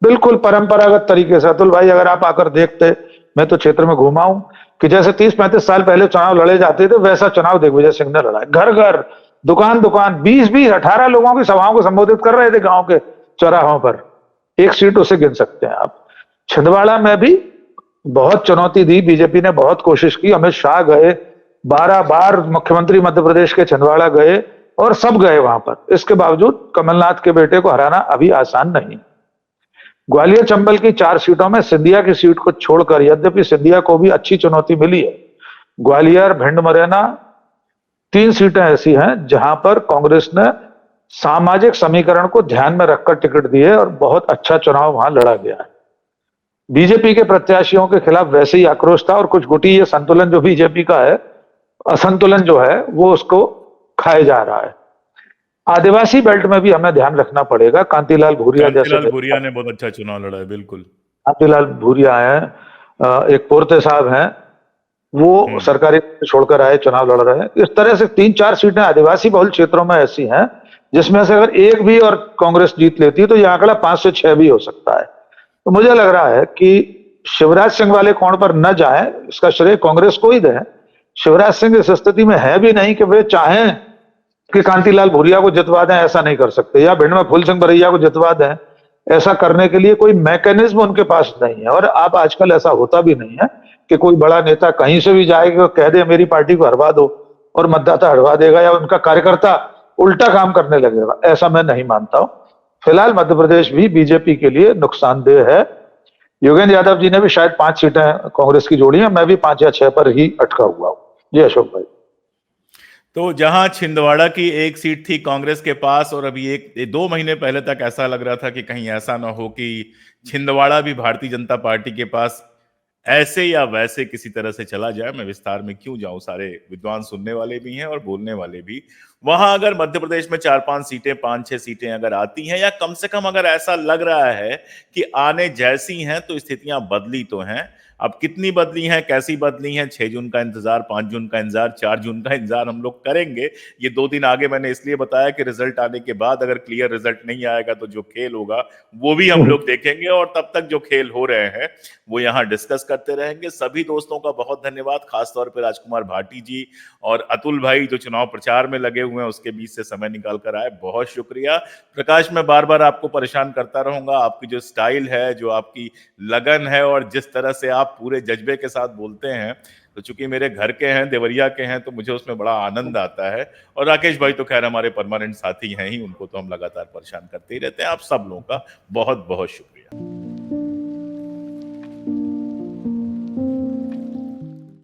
बिल्कुल परंपरागत तरीके से। अतुल भाई, अगर आप आकर देखते, मैं तो क्षेत्र में घूमा हूं, कि जैसे 30-35 साल पहले चुनाव लड़े जाते थे, वैसा चुनाव दिग्विजय सिंह ने लड़ा है। घर घर, दुकान दुकान, 20-20, 18 लोगों की सभाओं को संबोधित कर रहे थे गांव के चौराहों पर। 1 सीट उसे गिन सकते हैं आप। छिंदवाड़ा में भी बहुत चुनौती दी बीजेपी ने, बहुत कोशिश की। अमित शाह गए, 12 बार मुख्यमंत्री मध्य प्रदेश के छिंदवाड़ा गए और सब गए वहां पर। इसके बावजूद कमलनाथ के बेटे को हराना अभी आसान नहीं। ग्वालियर चंबल की 4 सीटों में सिंधिया की सीट को छोड़कर, यद्यपि सिंधिया को भी अच्छी चुनौती मिली है, ग्वालियर, भिंड, मुरैना 3 सीटें ऐसी हैं जहां पर कांग्रेस ने सामाजिक समीकरण को ध्यान में रखकर टिकट दिए और बहुत अच्छा चुनाव वहां लड़ा गया है। बीजेपी के प्रत्याशियों के खिलाफ वैसे ही आक्रोश था और कुछ गुटी ये संतुलन जो बीजेपी का है, असंतुलन जो है, वो उसको खाए जा रहा है। आदिवासी बेल्ट में भी हमें ध्यान रखना पड़ेगा। कांतिलाल भूरिया ने बहुत अच्छा चुनाव लड़ा है, बिल्कुल। कांतिलाल भूरिया है, एक पोरते साहब हैं, वो सरकारी छोड़कर आए, चुनाव लड़ रहे हैं। इस तरह से 3-4 सीटें आदिवासी बहुल क्षेत्रों में ऐसी हैं जिसमें से अगर 1 भी और कांग्रेस जीत लेती है तो यह आंकड़ा 5 से 6 भी हो सकता है। तो मुझे लग रहा है कि शिवराज सिंह वाले कोण पर न जाएं, इसका श्रेय कांग्रेस को ही दें। शिवराज सिंह इस स्थिति में है भी नहीं कि वे चाहें कि कांतिलाल भूरिया को जितवा दें, ऐसा नहीं कर सकते, या भिंड में फूल सिंह बरैया को जितवा दें। ऐसा करने के लिए कोई मैकेनिज्म उनके पास नहीं है। और अब आजकल ऐसा होता भी नहीं है कि कोई बड़ा नेता कहीं से भी जाएगा, कह दे मेरी पार्टी को हरवा दो और मतदाता हरवा देगा, या उनका कार्यकर्ता उल्टा काम करने लगेगा। ऐसा मैं नहीं मानता हूं। फिलहाल मध्य प्रदेश भी बीजेपी के लिए नुकसानदेह है। योगेंद्र यादव जी ने भी शायद 5 सीटें कांग्रेस की जोड़ी है, मैं भी 5 या 6 पर ही अटका हुआ हूं। जी अशोक भाई। तो जहां छिंदवाड़ा की 1 सीट थी कांग्रेस के पास, और अभी 2 महीने पहले तक ऐसा लग रहा था कि कहीं ऐसा ना हो कि छिंदवाड़ा भी भारतीय जनता पार्टी के पास ऐसे या वैसे किसी तरह से चला जाए। मैं विस्तार में क्यों जाऊं, सारे विद्वान सुनने वाले भी हैं और बोलने वाले भी। वहां अगर मध्य प्रदेश में 4-5 सीटें, 5-6 सीटें अगर आती हैं, या कम से कम अगर ऐसा लग रहा है कि आने जैसी हैं, तो स्थितियां बदली तो हैं। अब कितनी बदली हैं, कैसी बदली हैं, 6 जून का इंतजार, 5 जून का इंतजार, 4 जून का इंतजार हम लोग करेंगे। ये 2 दिन आगे मैंने इसलिए बताया कि रिजल्ट आने के बाद अगर क्लियर रिजल्ट नहीं आएगा तो जो खेल होगा वो भी हम लोग देखेंगे, और तब तक जो खेल हो रहे हैं वो यहाँ डिस्कस करते रहेंगे। सभी दोस्तों का बहुत धन्यवाद, खासतौर पर राजकुमार भाटी जी और अतुल भाई जो चुनाव प्रचार में लगे हुए हैं, उसके बीच से समय निकाल कर आए, बहुत शुक्रिया। प्रकाश, मैं बार बार आपको परेशान करता रहूंगा, आपकी जो स्टाइल है, जो आपकी लगन है, और जिस तरह से आप पूरे जज्बे के साथ बोलते हैं, तो चूंकि मेरे घर के हैं, देवरिया के हैं, तो मुझे उसमें बड़ा आनंद आता है। और राकेश भाई तो खैर हमारे परमानेंट साथी हैं ही, उनको तो हम लगातार परेशान करते ही रहते हैं। आप सब लोगों का बहुत बहुत शुक्रिया।